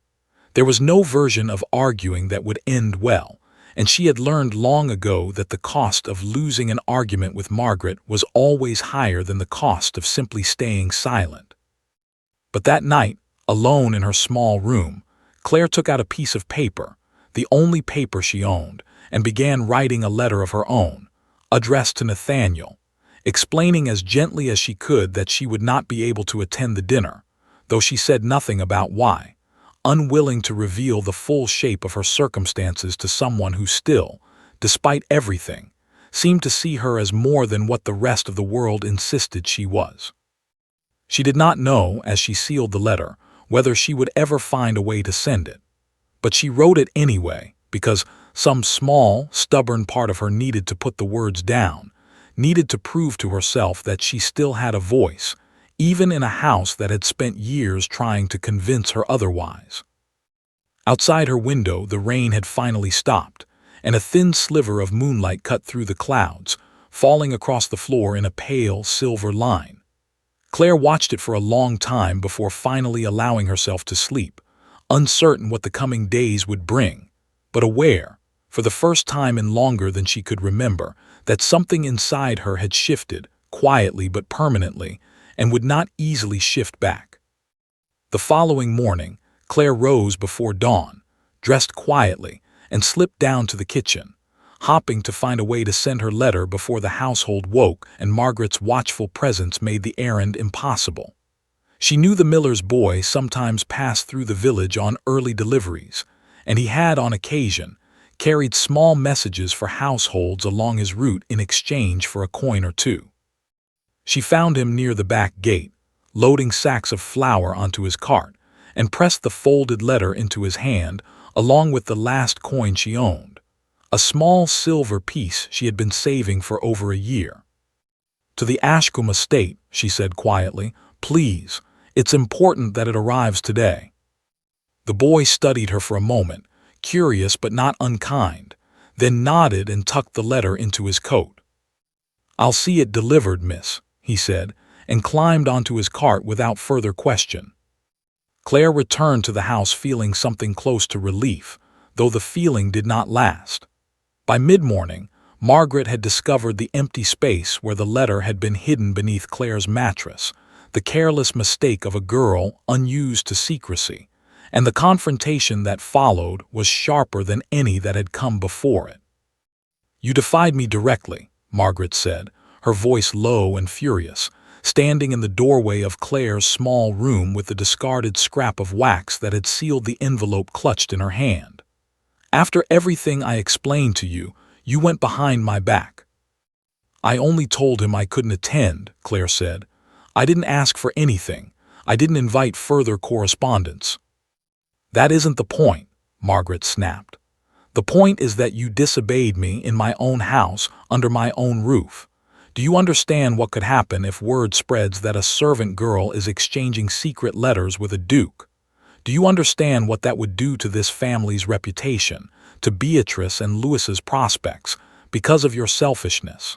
There was no version of arguing that would end well, and she had learned long ago that the cost of losing an argument with Margaret was always higher than the cost of simply staying silent. But that night, alone in her small room, Claire took out a piece of paper, the only paper she owned, and began writing a letter of her own, addressed to Nathaniel, explaining as gently as she could that she would not be able to attend the dinner, though she said nothing about why, unwilling to reveal the full shape of her circumstances to someone who still, despite everything, seemed to see her as more than what the rest of the world insisted she was. She did not know, as she sealed the letter, whether she would ever find a way to send it, but she wrote it anyway, because some small, stubborn part of her needed to put the words down, needed to prove to herself that she still had a voice, even in a house that had spent years trying to convince her otherwise. Outside her window, the rain had finally stopped, and a thin sliver of moonlight cut through the clouds, falling across the floor in a pale, silver line. Claire watched it for a long time before finally allowing herself to sleep, uncertain what the coming days would bring, but aware, for the first time in longer than she could remember, that something inside her had shifted, quietly but permanently, and would not easily shift back. The following morning, Claire rose before dawn, dressed quietly, and slipped down to the kitchen, hopping to find a way to send her letter before the household woke and Margaret's watchful presence made the errand impossible. She knew the miller's boy sometimes passed through the village on early deliveries, and he had, on occasion, carried small messages for households along his route in exchange for a coin or two. She found him near the back gate, loading sacks of flour onto his cart, and pressed the folded letter into his hand, along with the last coin she owned, a small silver piece she had been saving for over a year. "To the Ashcombe estate," she said quietly, "please, it's important that it arrives today." The boy studied her for a moment, curious but not unkind, then nodded and tucked the letter into his coat. "I'll see it delivered, miss," he said, and climbed onto his cart without further question. Claire returned to the house feeling something close to relief, though the feeling did not last. By mid-morning, Margaret had discovered the empty space where the letter had been hidden beneath Claire's mattress, the careless mistake of a girl unused to secrecy, and the confrontation that followed was sharper than any that had come before it. "You defied me directly," Margaret said, her voice low and furious, standing in the doorway of Claire's small room with the discarded scrap of wax that had sealed the envelope clutched in her hand. "After everything I explained to you, you went behind my back." "I only told him I couldn't attend," Claire said. "I didn't ask for anything. I didn't invite further correspondence." "That isn't the point," Margaret snapped. "The point is that you disobeyed me in my own house, under my own roof. Do you understand what could happen if word spreads that a servant girl is exchanging secret letters with a duke? Do you understand what that would do to this family's reputation, to Beatrice and Louis's prospects, because of your selfishness?"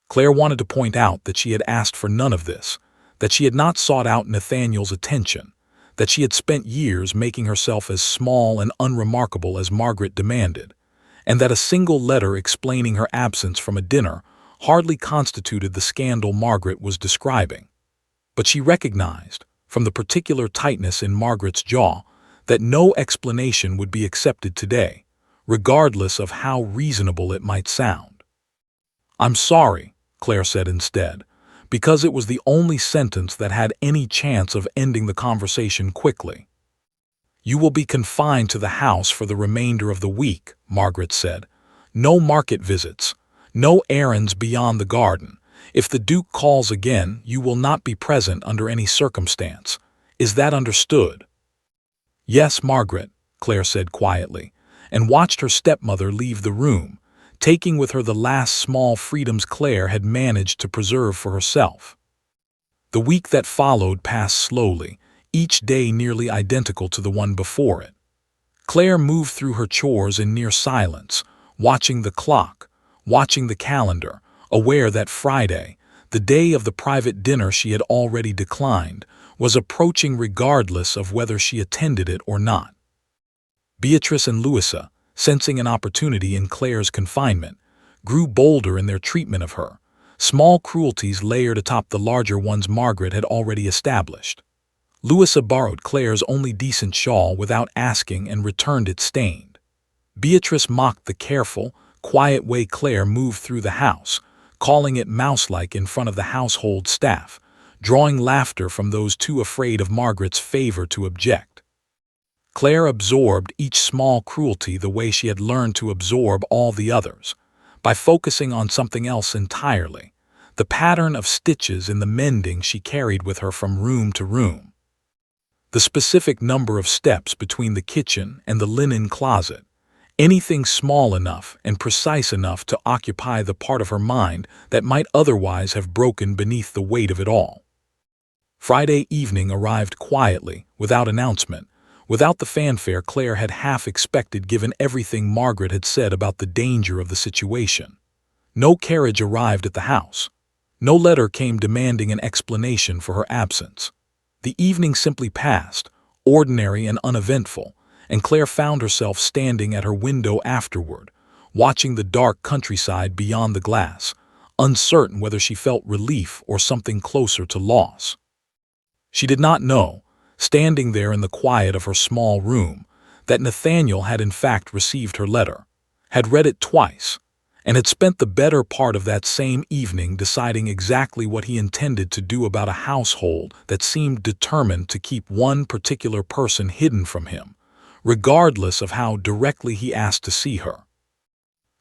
Claire wanted to point out that she had asked for none of this, that she had not sought out Nathaniel's attention, that she had spent years making herself as small and unremarkable as Margaret demanded, and that a single letter explaining her absence from a dinner hardly constituted the scandal Margaret was describing. But she recognized, from the particular tightness in Margaret's jaw, that no explanation would be accepted today, regardless of how reasonable it might sound. "I'm sorry," Claire said instead, because it was the only sentence that had any chance of ending the conversation quickly. "You will be confined to the house for the remainder of the week," Margaret said. "No market visits. No errands beyond the garden. If the Duke calls again, you will not be present under any circumstance. Is that understood?" "Yes, Margaret," Claire said quietly, and watched her stepmother leave the room, taking with her the last small freedoms Claire had managed to preserve for herself. The week that followed passed slowly, each day nearly identical to the one before it. Claire moved through her chores in near silence, watching the clock, watching the calendar, aware that Friday, the day of the private dinner she had already declined, was approaching regardless of whether she attended it or not. Beatrice and Louisa, sensing an opportunity in Claire's confinement, grew bolder in their treatment of her, small cruelties layered atop the larger ones Margaret had already established. Louisa borrowed Claire's only decent shawl without asking and returned it stained. Beatrice mocked the careful, quiet way Claire moved through the house, calling it mouse-like in front of the household staff, drawing laughter from those too afraid of Margaret's favor to object. Claire absorbed each small cruelty the way she had learned to absorb all the others, by focusing on something else entirely, the pattern of stitches in the mending she carried with her from room to room. The specific number of steps between the kitchen and the linen closet, anything small enough and precise enough to occupy the part of her mind that might otherwise have broken beneath the weight of it all. Friday evening arrived quietly, without announcement, without the fanfare Claire had half expected given everything Margaret had said about the danger of the situation. No carriage arrived at the house. No letter came demanding an explanation for her absence. The evening simply passed, ordinary and uneventful, and Claire found herself standing at her window afterward, watching the dark countryside beyond the glass, uncertain whether she felt relief or something closer to loss. She did not know, standing there in the quiet of her small room, that Nathaniel had in fact received her letter, had read it twice, and had spent the better part of that same evening deciding exactly what he intended to do about a household that seemed determined to keep one particular person hidden from him, regardless of how directly he asked to see her.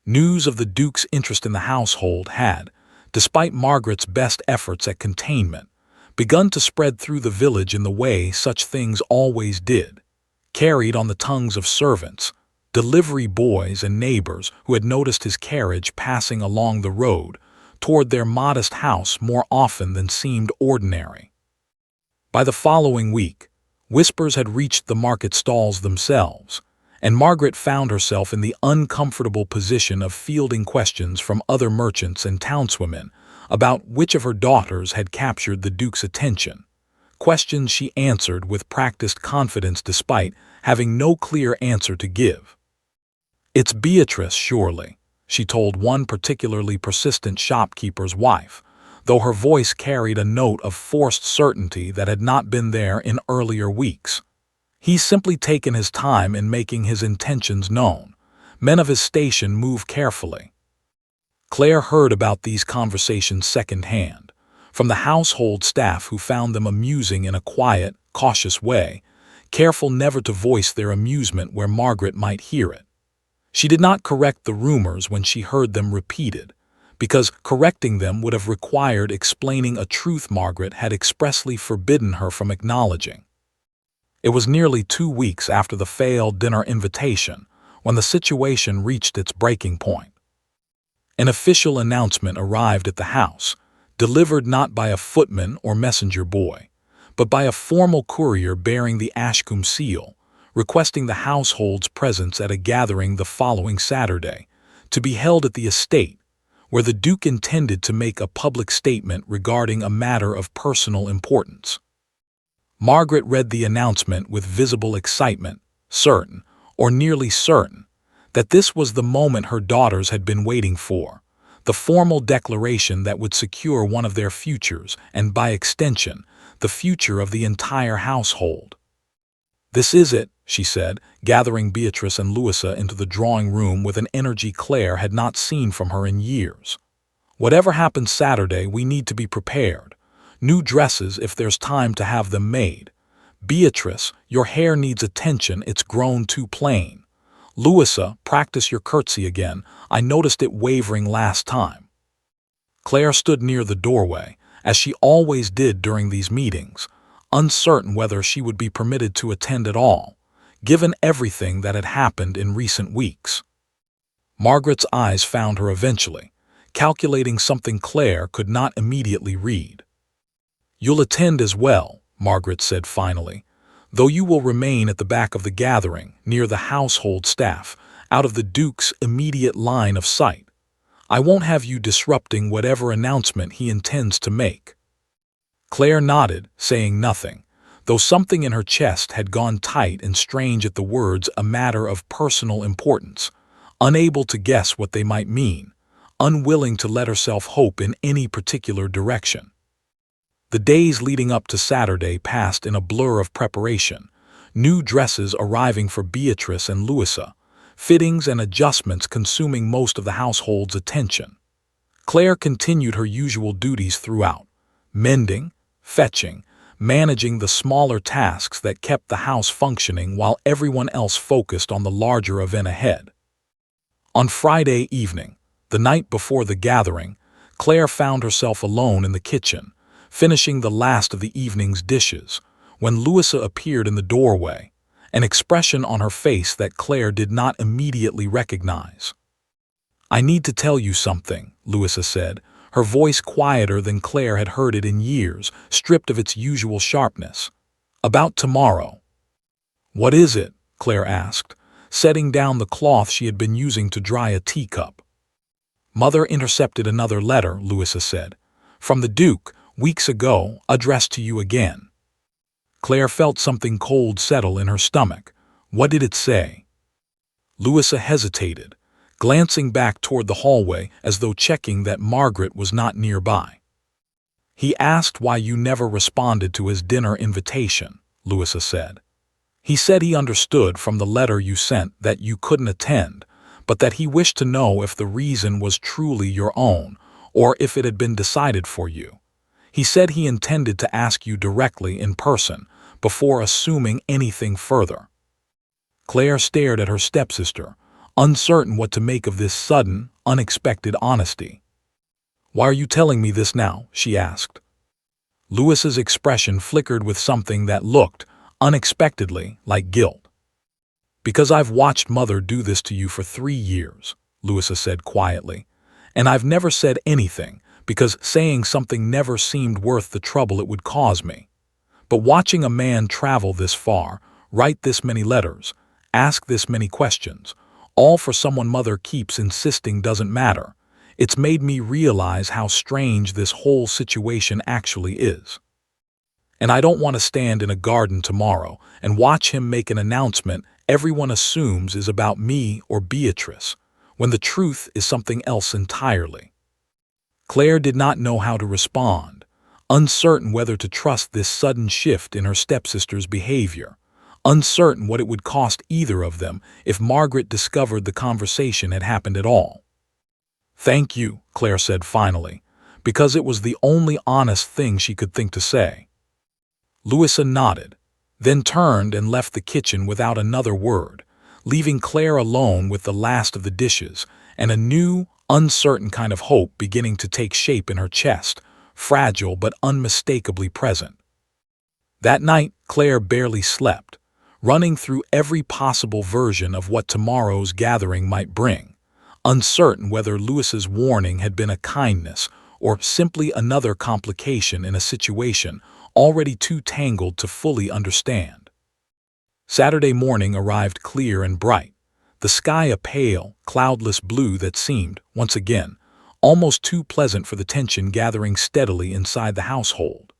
News of the Duke's interest in the household had, despite Margaret's best efforts at containment, begun to spread through the village in the way such things always did, carried on the tongues of servants, delivery boys and neighbors who had noticed his carriage passing along the road toward their modest house more often than seemed ordinary. By the following week, whispers had reached the market stalls themselves, and Margaret found herself in the uncomfortable position of fielding questions from other merchants and townswomen about which of her daughters had captured the Duke's attention, questions she answered with practiced confidence despite having no clear answer to give. "It's Beatrice, surely," she told one particularly persistent shopkeeper's wife, though her voice carried a note of forced certainty that had not been there in earlier weeks. "He's simply taken his time in making his intentions known. Men of his station move carefully." Claire heard about these conversations secondhand, from the household staff who found them amusing in a quiet, cautious way, careful never to voice their amusement where Margaret might hear it. She did not correct the rumors when she heard them repeated, because correcting them would have required explaining a truth Margaret had expressly forbidden her from acknowledging. It was nearly 2 weeks after the failed dinner invitation when the situation reached its breaking point. An official announcement arrived at the house, delivered not by a footman or messenger boy, but by a formal courier bearing the Ashcombe seal, requesting the household's presence at a gathering the following Saturday, to be held at the estate, where the Duke intended to make a public statement regarding a matter of personal importance. Margaret read the announcement with visible excitement, certain, or nearly certain, that this was the moment her daughters had been waiting for, the formal declaration that would secure one of their futures and, by extension, the future of the entire household. "This is it," she said, gathering Beatrice and Louisa into the drawing room with an energy Claire had not seen from her in years. "Whatever happens Saturday, we need to be prepared. New dresses if there's time to have them made. Beatrice, your hair needs attention, it's grown too plain. Louisa, practice your curtsy again, I noticed it wavering last time." Claire stood near the doorway, as she always did during these meetings, uncertain whether she would be permitted to attend at all, given everything that had happened in recent weeks. Margaret's eyes found her eventually, calculating something Claire could not immediately read. "You'll attend as well," Margaret said finally, "though you will remain at the back of the gathering, near the household staff, out of the Duke's immediate line of sight. I won't have you disrupting whatever announcement he intends to make." Claire nodded, saying nothing, though something in her chest had gone tight and strange at the words "a matter of personal importance," unable to guess what they might mean, unwilling to let herself hope in any particular direction. The days leading up to Saturday passed in a blur of preparation, new dresses arriving for Beatrice and Louisa, fittings and adjustments consuming most of the household's attention. Claire continued her usual duties throughout, mending, fetching, managing the smaller tasks that kept the house functioning while everyone else focused on the larger event ahead. On Friday evening, the night before the gathering, Claire found herself alone in the kitchen, finishing the last of the evening's dishes, when Louisa appeared in the doorway, an expression on her face that Claire did not immediately recognize. "I need to tell you something," Louisa said, her voice quieter than Claire had heard it in years, stripped of its usual sharpness. "About tomorrow." "What is it?" Claire asked, setting down the cloth she had been using to dry a teacup. "Mother intercepted another letter," Louisa said, "from the Duke, weeks ago, addressed to you again." Claire felt something cold settle in her stomach. What did it say? Louisa hesitated, glancing back toward the hallway as though checking that Margaret was not nearby. "He asked why you never responded to his dinner invitation," Louisa said. "He said he understood from the letter you sent that you couldn't attend, but that he wished to know if the reason was truly your own, or if it had been decided for you. He said he intended to ask you directly in person, before assuming anything further." Claire stared at her stepsister, uncertain what to make of this sudden, unexpected honesty. "Why are you telling me this now?" she asked. Louis's expression flickered with something that looked, unexpectedly, like guilt. "Because I've watched Mother do this to you for 3 years," Louisa said quietly, "and I've never said anything, because saying something never seemed worth the trouble it would cause me. But watching a man travel this far, write this many letters, ask this many questions, all for someone Mother keeps insisting doesn't matter, it's made me realize how strange this whole situation actually is. And I don't want to stand in a garden tomorrow and watch him make an announcement everyone assumes is about me or Beatrice, when the truth is something else entirely." Claire did not know how to respond, uncertain whether to trust this sudden shift in her stepsister's behavior, uncertain what it would cost either of them if Margaret discovered the conversation had happened at all. "Thank you," Claire said finally, because it was the only honest thing she could think to say. Louisa nodded, then turned and left the kitchen without another word, leaving Claire alone with the last of the dishes and a new, uncertain kind of hope beginning to take shape in her chest, fragile but unmistakably present. That night, Claire barely slept, running through every possible version of what tomorrow's gathering might bring, uncertain whether Louis's warning had been a kindness or simply another complication in a situation already too tangled to fully understand. Saturday morning arrived clear and bright, the sky a pale, cloudless blue that seemed, once again, almost too pleasant for the tension gathering steadily inside the household.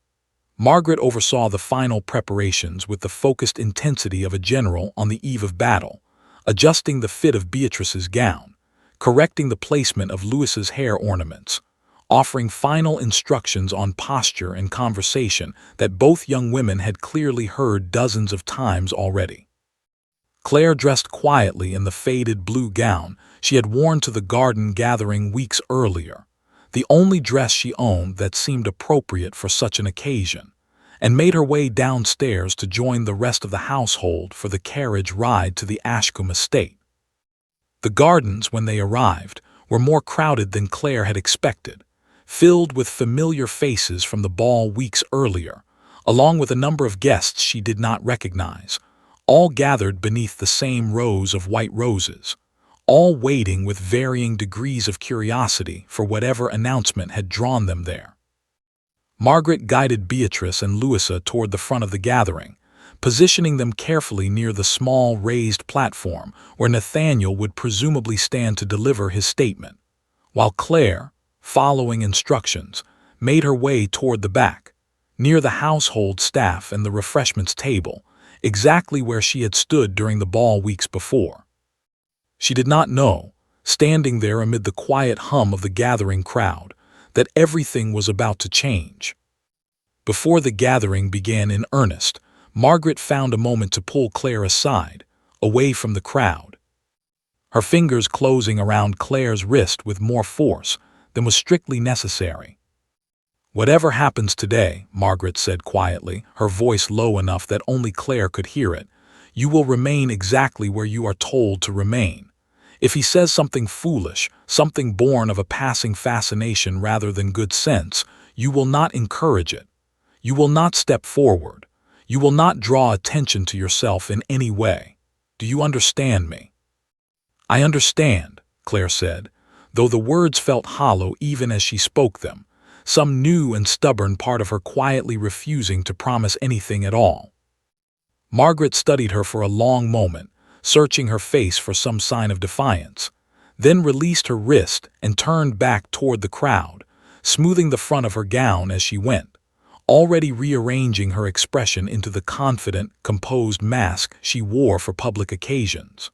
Margaret oversaw the final preparations with the focused intensity of a general on the eve of battle, adjusting the fit of Beatrice's gown, correcting the placement of Louis's hair ornaments, offering final instructions on posture and conversation that both young women had clearly heard dozens of times already. Claire dressed quietly in the faded blue gown she had worn to the garden gathering weeks earlier, the only dress she owned that seemed appropriate for such an occasion, and made her way downstairs to join the rest of the household for the carriage ride to the Ashcombe estate. The gardens, when they arrived, were more crowded than Claire had expected, filled with familiar faces from the ball weeks earlier, along with a number of guests she did not recognize, all gathered beneath the same rows of white roses, all waiting with varying degrees of curiosity for whatever announcement had drawn them there. Margaret guided Beatrice and Louisa toward the front of the gathering, positioning them carefully near the small raised platform where Nathaniel would presumably stand to deliver his statement, while Claire, following instructions, made her way toward the back, near the household staff and the refreshments table, exactly where she had stood during the ball weeks before. She did not know, standing there amid the quiet hum of the gathering crowd, that everything was about to change. Before the gathering began in earnest, Margaret found a moment to pull Claire aside, away from the crowd. Her fingers closing around Claire's wrist with more force than was strictly necessary. "Whatever happens today," Margaret said quietly, her voice low enough that only Claire could hear it, "you will remain exactly where you are told to remain. If he says something foolish, something born of a passing fascination rather than good sense, you will not encourage it. You will not step forward. You will not draw attention to yourself in any way. Do you understand me?" "I understand," Claire said, though the words felt hollow even as she spoke them, some new and stubborn part of her quietly refusing to promise anything at all. Margaret studied her for a long moment, searching her face for some sign of defiance, then released her wrist and turned back toward the crowd, smoothing the front of her gown as she went, already rearranging her expression into the confident, composed mask she wore for public occasions.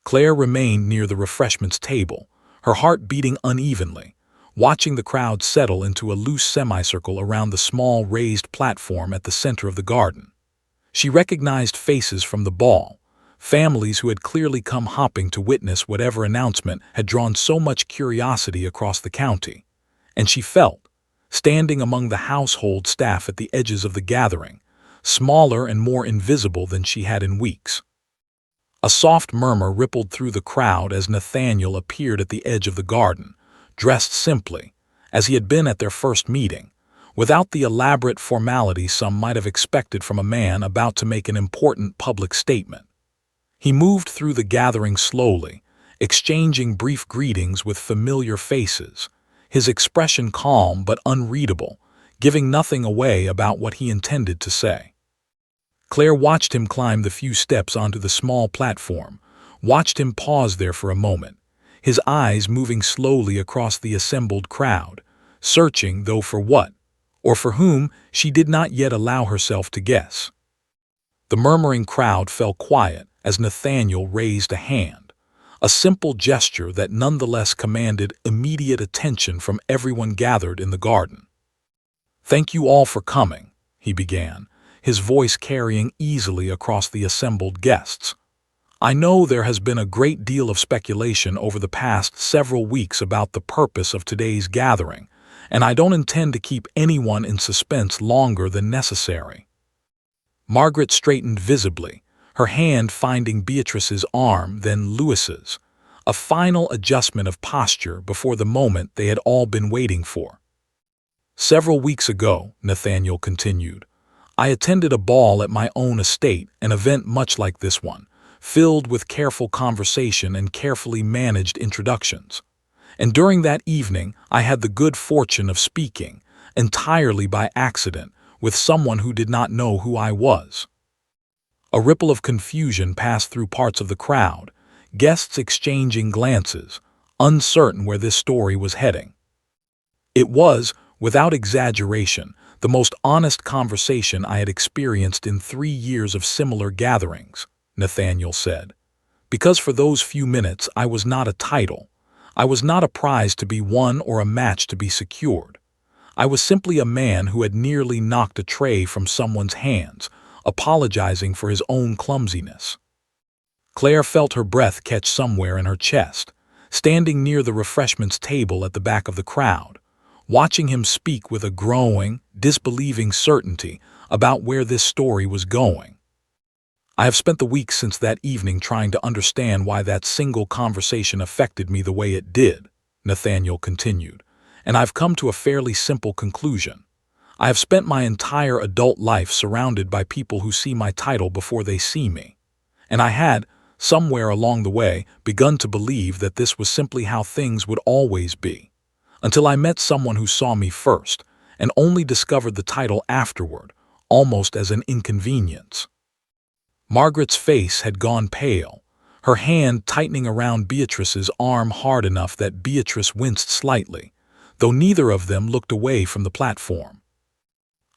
Claire remained near the refreshments table, her heart beating unevenly, watching the crowd settle into a loose semicircle around the small raised platform at the center of the garden. She recognized faces from the ball, families who had clearly come hopping to witness whatever announcement had drawn so much curiosity across the county, and she felt, standing among the household staff at the edges of the gathering, smaller and more invisible than she had in weeks. A soft murmur rippled through the crowd as Nathaniel appeared at the edge of the garden, dressed simply, as he had been at their first meeting, without the elaborate formality some might have expected from a man about to make an important public statement. He moved through the gathering slowly, exchanging brief greetings with familiar faces, his expression calm but unreadable, giving nothing away about what he intended to say. Claire watched him climb the few steps onto the small platform, watched him pause there for a moment, his eyes moving slowly across the assembled crowd, searching, though for what, or for whom, she did not yet allow herself to guess. The murmuring crowd fell quiet as Nathaniel raised a hand, a simple gesture that nonetheless commanded immediate attention from everyone gathered in the garden. "Thank you all for coming," he began, his voice carrying easily across the assembled guests. "I know there has been a great deal of speculation over the past several weeks about the purpose of today's gathering, and I don't intend to keep anyone in suspense longer than necessary." Margaret straightened visibly, her hand finding Beatrice's arm, then Louis's, a final adjustment of posture before the moment they had all been waiting for. "Several weeks ago," Nathaniel continued, "I attended a ball at my own estate, an event much like this one, filled with careful conversation and carefully managed introductions. And during that evening, I had the good fortune of speaking, entirely by accident, with someone who did not know who I was." A ripple of confusion passed through parts of the crowd, guests exchanging glances, uncertain where this story was heading. "It was, without exaggeration, the most honest conversation I had experienced in 3 years of similar gatherings," Nathaniel said. "Because for those few minutes I was not a title. I was not a prize to be won or a match to be secured. I was simply a man who had nearly knocked a tray from someone's hands, apologizing for his own clumsiness." Claire felt her breath catch somewhere in her chest, standing near the refreshments table at the back of the crowd, watching him speak with a growing, disbelieving certainty about where this story was going. "I have spent the weeks since that evening trying to understand why that single conversation affected me the way it did," Nathaniel continued, "and I've come to a fairly simple conclusion. I have spent my entire adult life surrounded by people who see my title before they see me, and I had, somewhere along the way, begun to believe that this was simply how things would always be, until I met someone who saw me first, and only discovered the title afterward, almost as an inconvenience." Margaret's face had gone pale, her hand tightening around Beatrice's arm hard enough that Beatrice winced slightly, though neither of them looked away from the platform.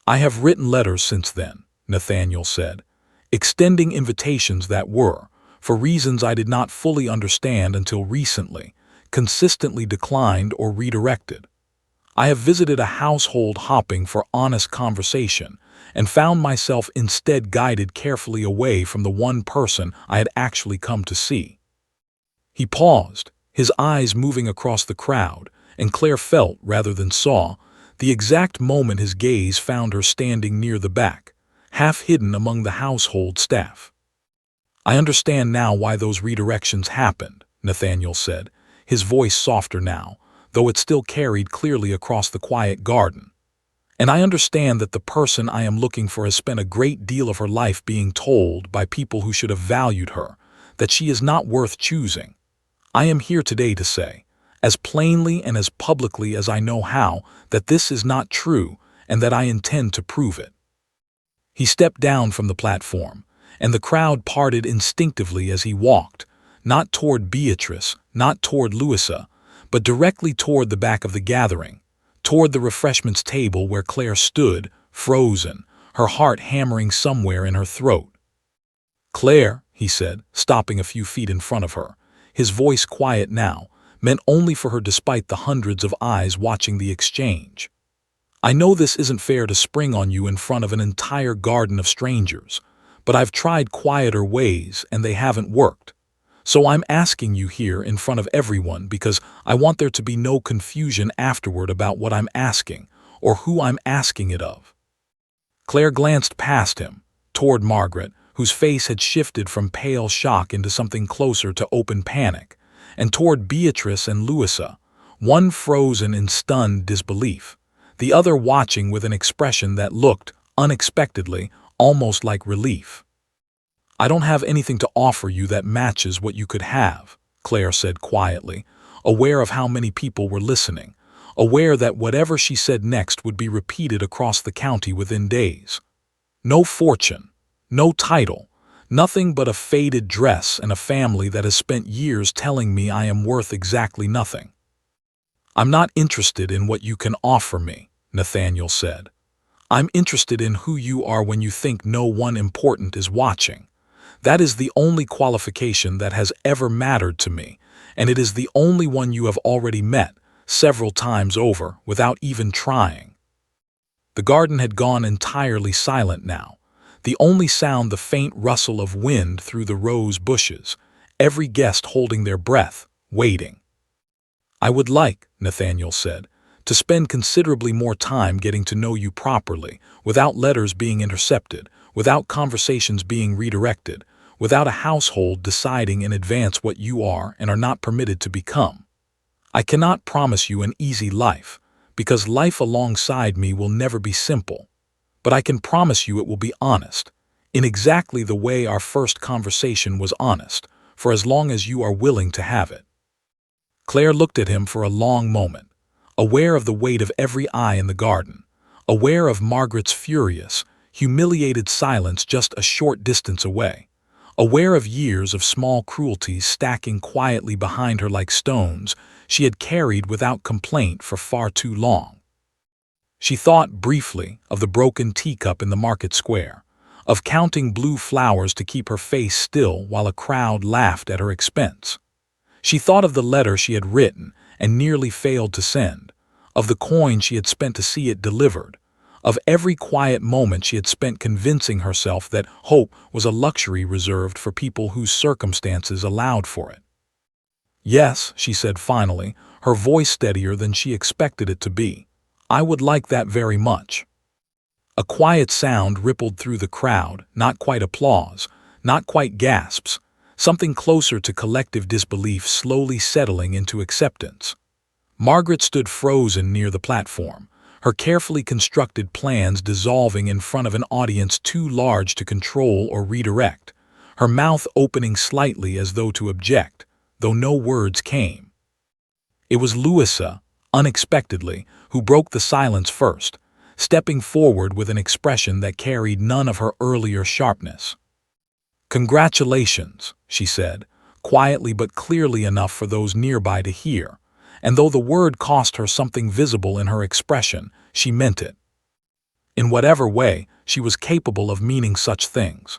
"I have written letters since then," Nathaniel said, "extending invitations that were, for reasons I did not fully understand until recently, consistently declined or redirected. I have visited a household hopping for honest conversation and found myself instead guided carefully away from the one person I had actually come to see." He paused, his eyes moving across the crowd, and Claire felt, rather than saw, the exact moment his gaze found her standing near the back, half hidden among the household staff. "I understand now why those redirections happened," Nathaniel said, his voice softer now, though it still carried clearly across the quiet garden. "And I understand that the person I am looking for has spent a great deal of her life being told by people who should have valued her that she is not worth choosing. I am here today to say, as plainly and as publicly as I know how, that this is not true and that I intend to prove it." He stepped down from the platform, and the crowd parted instinctively as he walked, not toward Beatrice, not toward Louisa, but directly toward the back of the gathering, toward the refreshments table where Claire stood, frozen, her heart hammering somewhere in her throat. "Claire," he said, stopping a few feet in front of her, his voice quiet now, meant only for her despite the hundreds of eyes watching the exchange. "I know this isn't fair to spring on you in front of an entire garden of strangers, but I've tried quieter ways and they haven't worked. So I'm asking you here in front of everyone because I want there to be no confusion afterward about what I'm asking or who I'm asking it of." Claire glanced past him, toward Margaret, whose face had shifted from pale shock into something closer to open panic, and toward Beatrice and Louisa, one frozen in stunned disbelief, the other watching with an expression that looked, unexpectedly, almost like relief. "I don't have anything to offer you that matches what you could have," Claire said quietly, aware of how many people were listening, aware that whatever she said next would be repeated across the county within days. "No fortune, no title, nothing but a faded dress and a family that has spent years telling me I am worth exactly nothing." "I'm not interested in what you can offer me," Nathaniel said. "I'm interested in who you are when you think no one important is watching. That is the only qualification that has ever mattered to me, and it is the only one you have already met, several times over, without even trying." The garden had gone entirely silent now, the only sound the faint rustle of wind through the rose bushes, every guest holding their breath, waiting. "I would like," Nathaniel said, "to spend considerably more time getting to know you properly, without letters being intercepted, without conversations being redirected, without a household deciding in advance what you are and are not permitted to become. I cannot promise you an easy life, because life alongside me will never be simple. But I can promise you it will be honest, in exactly the way our first conversation was honest, for as long as you are willing to have it." Claire looked at him for a long moment, aware of the weight of every eye in the garden, aware of Margaret's furious, humiliated silence just a short distance away, aware of years of small cruelties stacking quietly behind her like stones she had carried without complaint for far too long. She thought briefly of the broken teacup in the market square, of counting blue flowers to keep her face still while a crowd laughed at her expense. She thought of the letter she had written and nearly failed to send, of the coin she had spent to see it delivered, of every quiet moment she had spent convincing herself that hope was a luxury reserved for people whose circumstances allowed for it. "Yes," she said finally, her voice steadier than she expected it to be. "I would like that very much." A quiet sound rippled through the crowd, not quite applause, not quite gasps, something closer to collective disbelief slowly settling into acceptance. Margaret stood frozen near the platform, her carefully constructed plans dissolving in front of an audience too large to control or redirect, her mouth opening slightly as though to object, though no words came. It was Louisa, unexpectedly, who broke the silence first, stepping forward with an expression that carried none of her earlier sharpness. "Congratulations," she said, quietly but clearly enough for those nearby to hear, and though the word cost her something visible in her expression, she meant it. In whatever way, she was capable of meaning such things.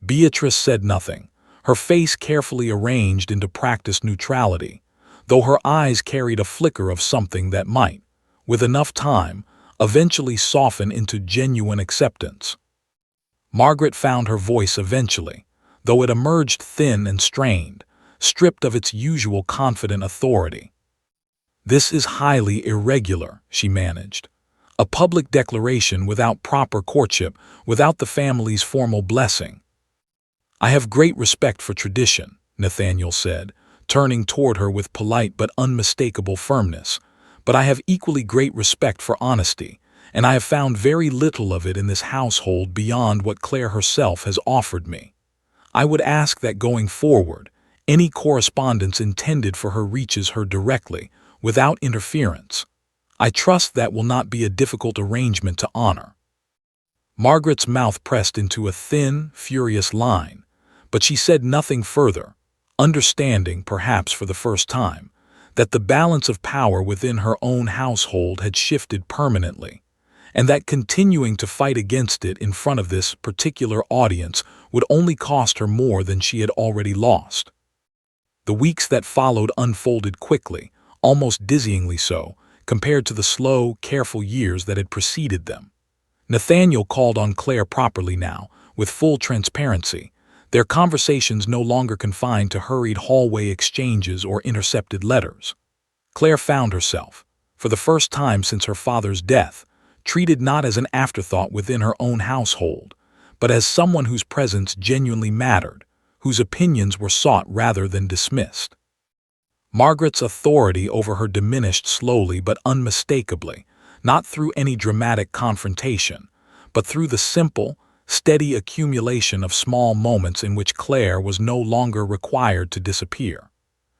Beatrice said nothing, her face carefully arranged into practiced neutrality, though her eyes carried a flicker of something that might, with enough time, eventually soften into genuine acceptance. Margaret found her voice eventually, though it emerged thin and strained, stripped of its usual confident authority. "This is highly irregular," she managed. "A public declaration without proper courtship, without the family's formal blessing." "I have great respect for tradition," Nathaniel said, turning toward her with polite but unmistakable firmness, "but I have equally great respect for honesty, and I have found very little of it in this household beyond what Claire herself has offered me. I would ask that going forward, any correspondence intended for her reaches her directly, without interference. I trust that will not be a difficult arrangement to honor." Margaret's mouth pressed into a thin, furious line, but she said nothing further, understanding, perhaps for the first time, that the balance of power within her own household had shifted permanently, and that continuing to fight against it in front of this particular audience would only cost her more than she had already lost. The weeks that followed unfolded quickly, almost dizzyingly so, compared to the slow, careful years that had preceded them. Nathaniel called on Claire properly now, with full transparency, their conversations no longer confined to hurried hallway exchanges or intercepted letters. Claire found herself, for the first time since her father's death, treated not as an afterthought within her own household, but as someone whose presence genuinely mattered, whose opinions were sought rather than dismissed. Margaret's authority over her diminished slowly but unmistakably, not through any dramatic confrontation, but through the simple, steady accumulation of small moments in which Claire was no longer required to disappear.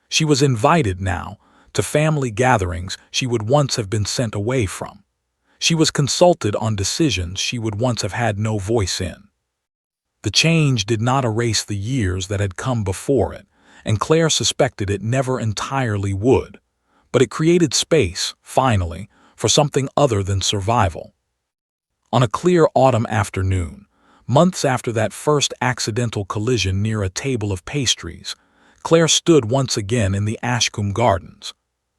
She was invited now to family gatherings she would once have been sent away from. She was consulted on decisions she would once have had no voice in. The change did not erase the years that had come before it, and Claire suspected it never entirely would, but it created space, finally, for something other than survival. On a clear autumn afternoon, months after that first accidental collision near a table of pastries, Claire stood once again in the Ashcombe Gardens.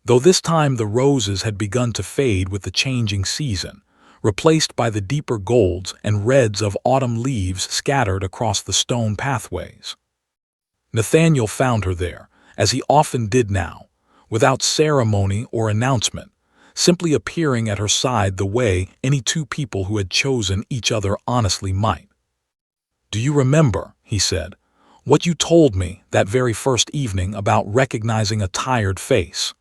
Though this time the roses had begun to fade with the changing season, replaced by the deeper golds and reds of autumn leaves scattered across the stone pathways. Nathaniel found her there, as he often did now, without ceremony or announcement, simply appearing at her side the way any two people who had chosen each other honestly might. "Do you remember," he said, "what you told me that very first evening about recognizing a tired face?"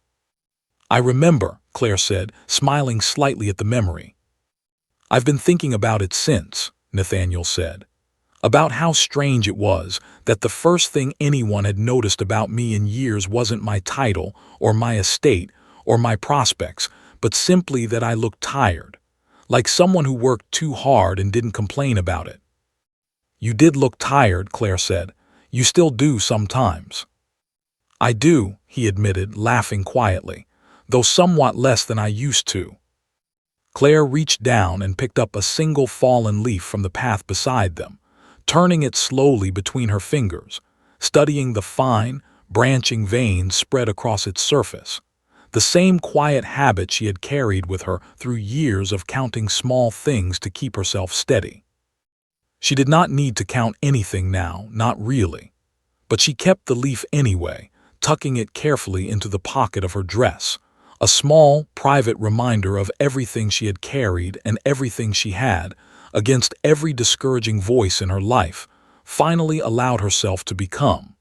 "I remember," Claire said, smiling slightly at the memory. "I've been thinking about it since," Nathaniel said. "About how strange it was that the first thing anyone had noticed about me in years wasn't my title or my estate or my prospects, but simply that I looked tired, like someone who worked too hard and didn't complain about it." "You did look tired," Claire said. "You still do sometimes." "I do," he admitted, laughing quietly, "though somewhat less than I used to." Claire reached down and picked up a single fallen leaf from the path beside them, turning it slowly between her fingers, studying the fine, branching veins spread across its surface, the same quiet habit she had carried with her through years of counting small things to keep herself steady. She did not need to count anything now, not really. But she kept the leaf anyway, tucking it carefully into the pocket of her dress, a small, private reminder of everything she had carried and everything she had, against every discouraging voice in her life, finally allowed herself to become.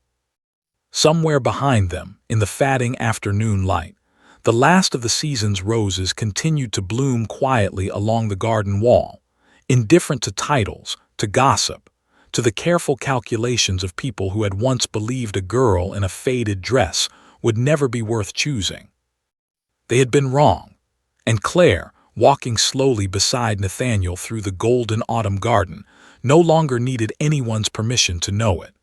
Somewhere behind them, in the fading afternoon light, the last of the season's roses continued to bloom quietly along the garden wall, indifferent to titles, to gossip, to the careful calculations of people who had once believed a girl in a faded dress would never be worth choosing. They had been wrong, and Claire, walking slowly beside Nathaniel through the golden autumn garden, no longer needed anyone's permission to know it.